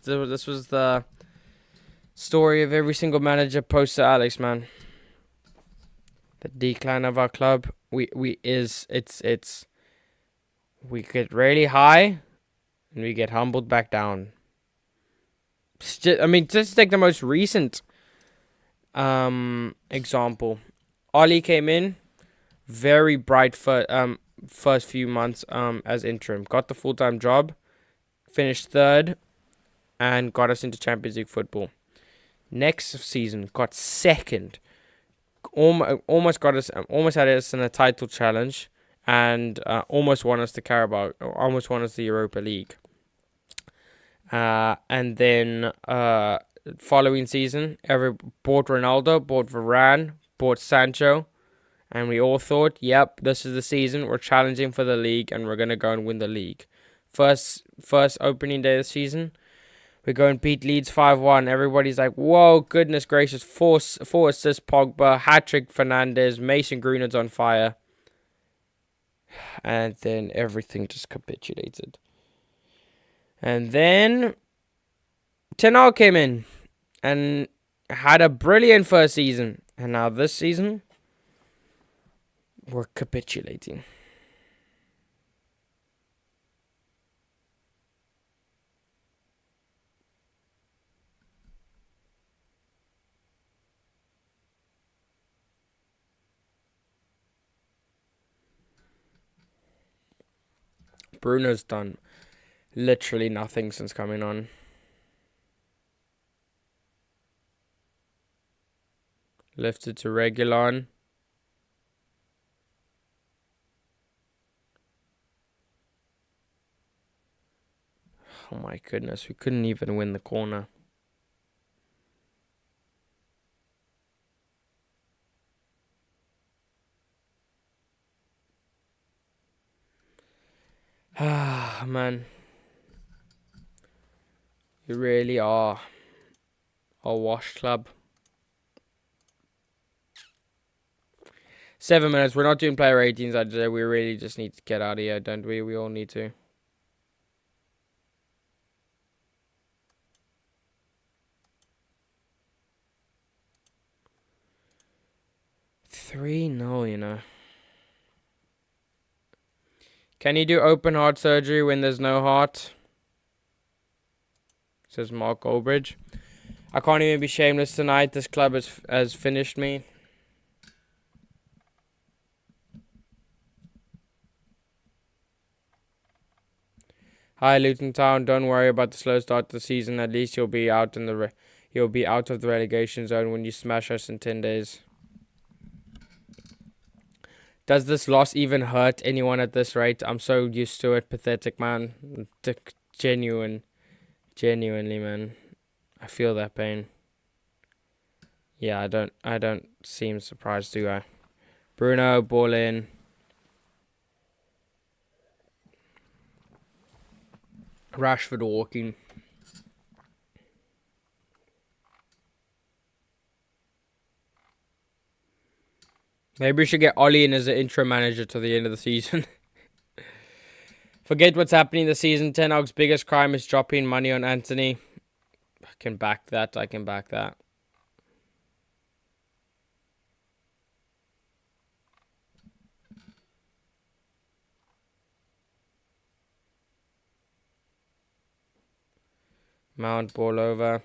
the story of every single manager post Sir Alex, man. The decline of our club. We get really high, and we get humbled back down. Just take the most recent example. Ollie came in, very bright first few months as interim. Got the full-time job, finished third, and got us into Champions League football. Next season, got second. Almost had us in a title challenge. And almost won us the Carabao, almost won us the Europa League. And then following season, bought Ronaldo, bought Varane, bought Sancho, and we all thought, yep, this is the season. We're challenging for the league, and we're gonna go and win the league. First opening day of the season, we go and beat Leeds 5-1. Everybody's like, whoa, goodness gracious! Four assists, Pogba, hat-trick, Fernandes, Mason Greenwood's on fire. And then everything just capitulated. And then Ten Hag came in and had a brilliant first season. And now this season, we're capitulating. Bruno's done literally nothing since coming on. Lifted to Reguilon. Oh my goodness, we couldn't even win the corner. Ah, man. You really are a wash club. 7 minutes. We're not doing player ratings. We really just need to get out of here, don't we? We all need to. No, you know. Can you do open heart surgery when there's no heart? Says Mark Goldbridge. I can't even be shameless tonight. This club has finished me. Hi, Luton Town. Don't worry about the slow start to the season. At least you'll be out in the you'll be out of the relegation zone when you smash us in 10 days. Does this loss even hurt anyone at this rate? I'm so used to it. Pathetic, man. Genuinely, man. I feel that pain. Yeah, I don't seem surprised, do I? Bruno, ball in. Rashford walking. Maybe we should get Ollie in as an interim manager to the end of the season. Forget what's happening this season. Ten Hag's biggest crime is dropping money on Anthony. I can back that. Mount, ball over.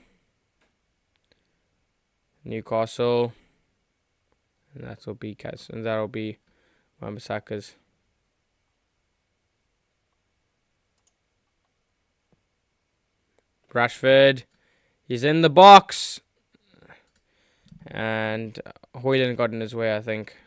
Newcastle. And that'll be Wan-Bissaka's. Rashford. He's in the box. And Hoyland got in his way, I think.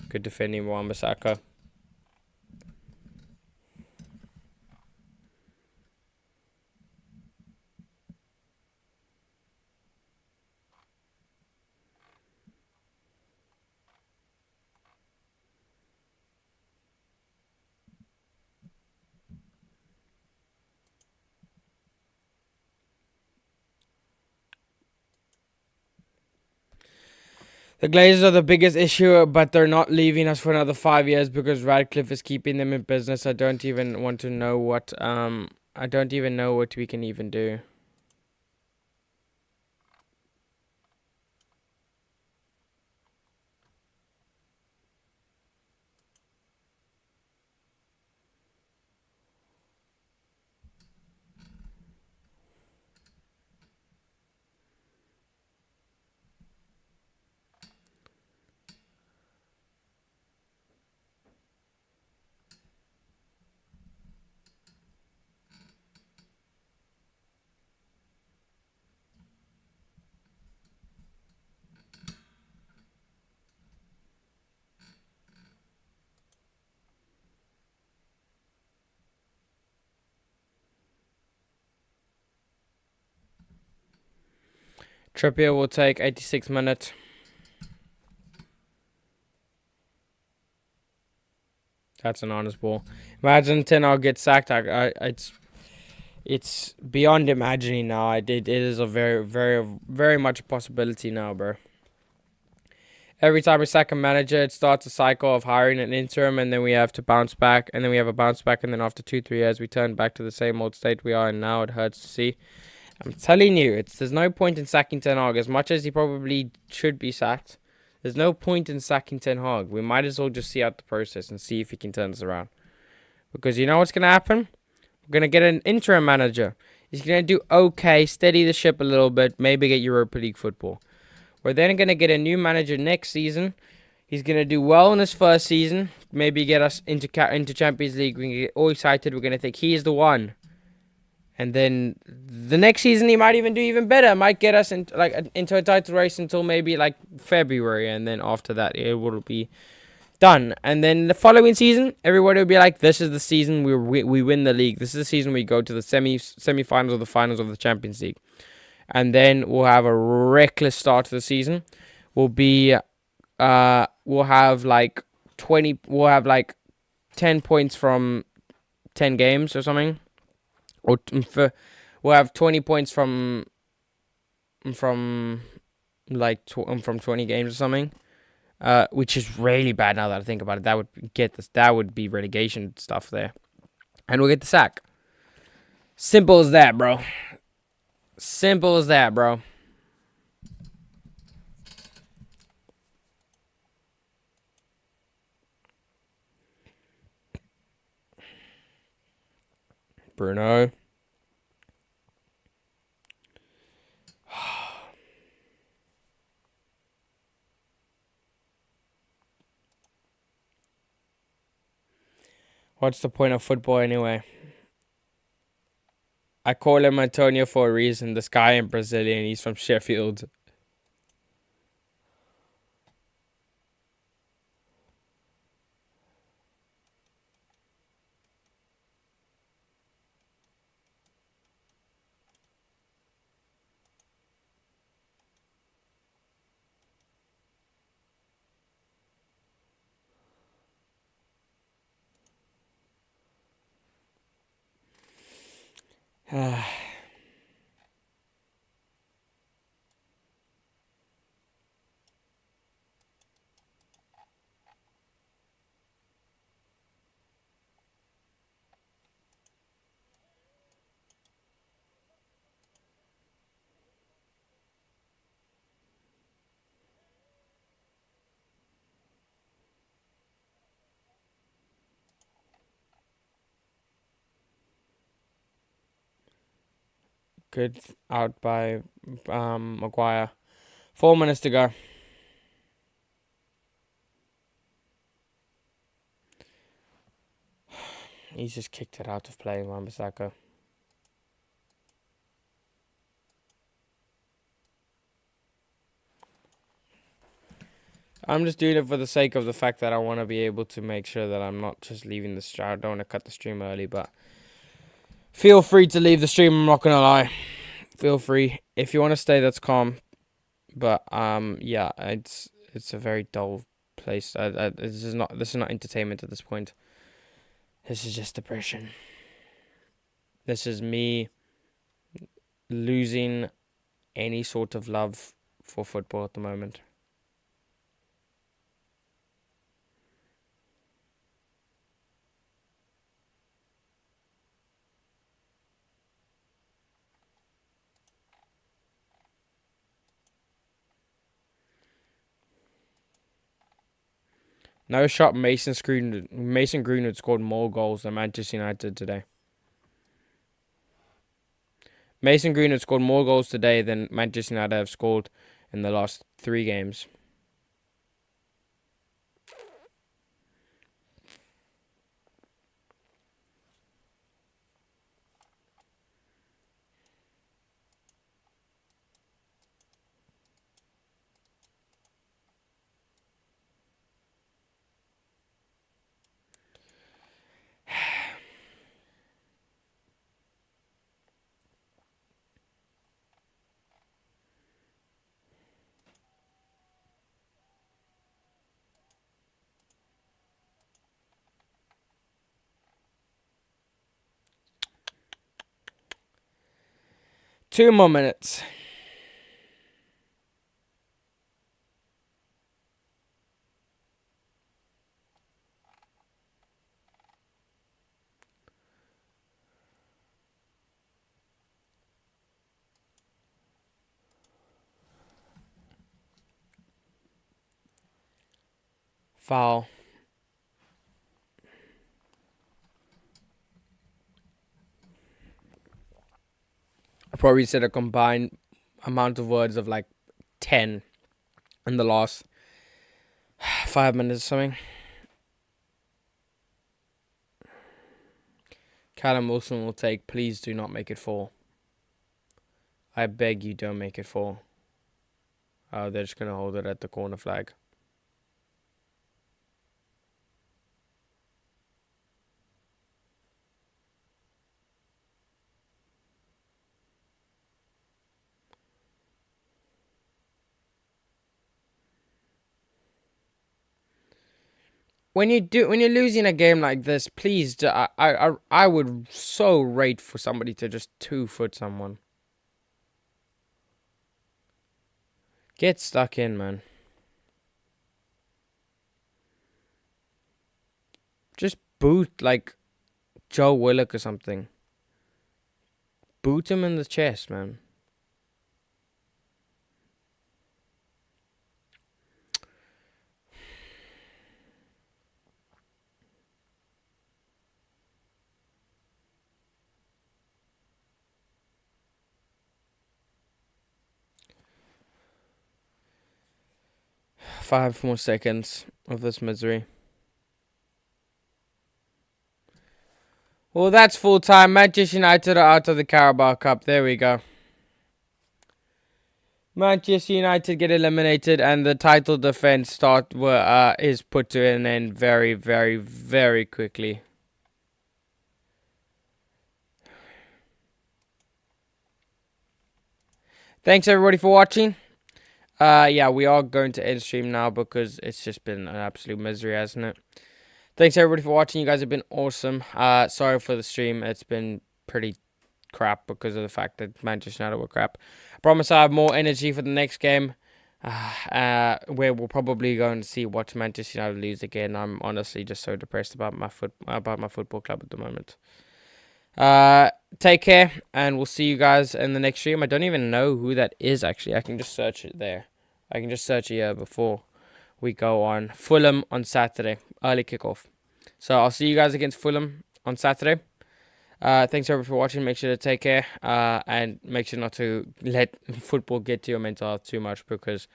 Good defending Wan-Bissaka. The Glazers are the biggest issue, but they're not leaving us for another 5 years because Radcliffe is keeping them in business. I don't even know what we can even do. Trippier will take 86 minutes. That's an honest ball. Imagine Ten Hag gets sacked. It's beyond imagining now. It is a very, very, very much a possibility now, bro. Every time we sack a manager, it starts a cycle of hiring an interim, and then we have to bounce back, and then we have a bounce back, and then after 2-3 years, we turn back to the same old state we are in now. It hurts to see. I'm telling you, there's no point in sacking Ten Hag. As much as he probably should be sacked, there's no point in sacking Ten Hag. We might as well just see out the process and see if he can turn us around. Because you know what's going to happen? We're going to get an interim manager. He's going to do okay, steady the ship a little bit, maybe get Europa League football. We're then going to get a new manager next season. He's going to do well in his first season, maybe get us into Champions League. We're going to get all excited. We're going to think he's the one. And then the next season, he might even do even better. Might get us into a title race until maybe like February. And then after that, it will be done. And then the following season, everybody will be like, this is the season we win the league. This is the season we go to the semi-finals or the finals of the Champions League. And then we'll have a reckless start to the season. We'll have like 10 points from 10 games or something. We'll have 20 points from 20 games or something, which is really bad now that I think about it. That would be relegation stuff there, and we'll get the sack. Simple as that, bro. Simple as that, bro. Bruno. What's the point of football anyway? I call him Antonio for a reason. This guy in Brazilian, he's from Sheffield. Good out by Maguire. 4 minutes to go. He's just kicked it out of play, Wan-Bissaka. I'm just doing it for the sake of the fact that I want to be able to make sure that I'm not just leaving the stream. I don't want to cut the stream early, but feel free to leave the stream. I'm not gonna lie. Feel free if you want to stay. That's calm. But yeah, it's a very dull place. This is not entertainment at this point. This is just depression. This is me losing any sort of love for football at the moment. No shot. Mason Greenwood scored more goals than Manchester United today. Mason Greenwood scored more goals today than Manchester United have scored in the last 3 games. Two more minutes. Foul. I probably said a combined amount of words of like 10 in the last 5 minutes or something. Callum Wilson will take. Please do not make it 4. I beg you, don't make it 4. Oh, they're just going to hold it at the corner flag. When you're losing a game like this, please, I would so rate for somebody to just 2-foot someone. Get stuck in, man. Just boot like Joe Willock or something. Boot him in the chest, man. Five more seconds of this misery. Well, that's full time. Manchester United are out of the Carabao Cup. There we go. Manchester United get eliminated, and the title defense is put to an end very, very, very quickly. Thanks everybody for watching. Yeah, we are going to end stream now because it's just been an absolute misery, hasn't it? Thanks everybody for watching. You guys have been awesome. Sorry for the stream. It's been pretty crap because of the fact that Manchester United were crap. I promise I have more energy for the next game. Where we're probably going to watch Manchester United lose again. I'm honestly just so depressed about my football club at the moment. Take care, and we'll see you guys in the next stream. I don't even know who that is, actually. I can just search it there. I can just search it here before we go on. Fulham on Saturday, early kickoff. So I'll see you guys against Fulham on Saturday. Thanks everyone for watching. Make sure to take care, and make sure not to let football get to your mental health too much, because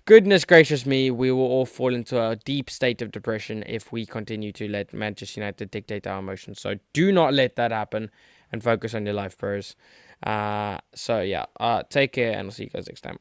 goodness gracious me, we will all fall into a deep state of depression if we continue to let Manchester United dictate our emotions. So do not let that happen, and focus on your life, bros. So yeah, take care, and I'll see you guys next time.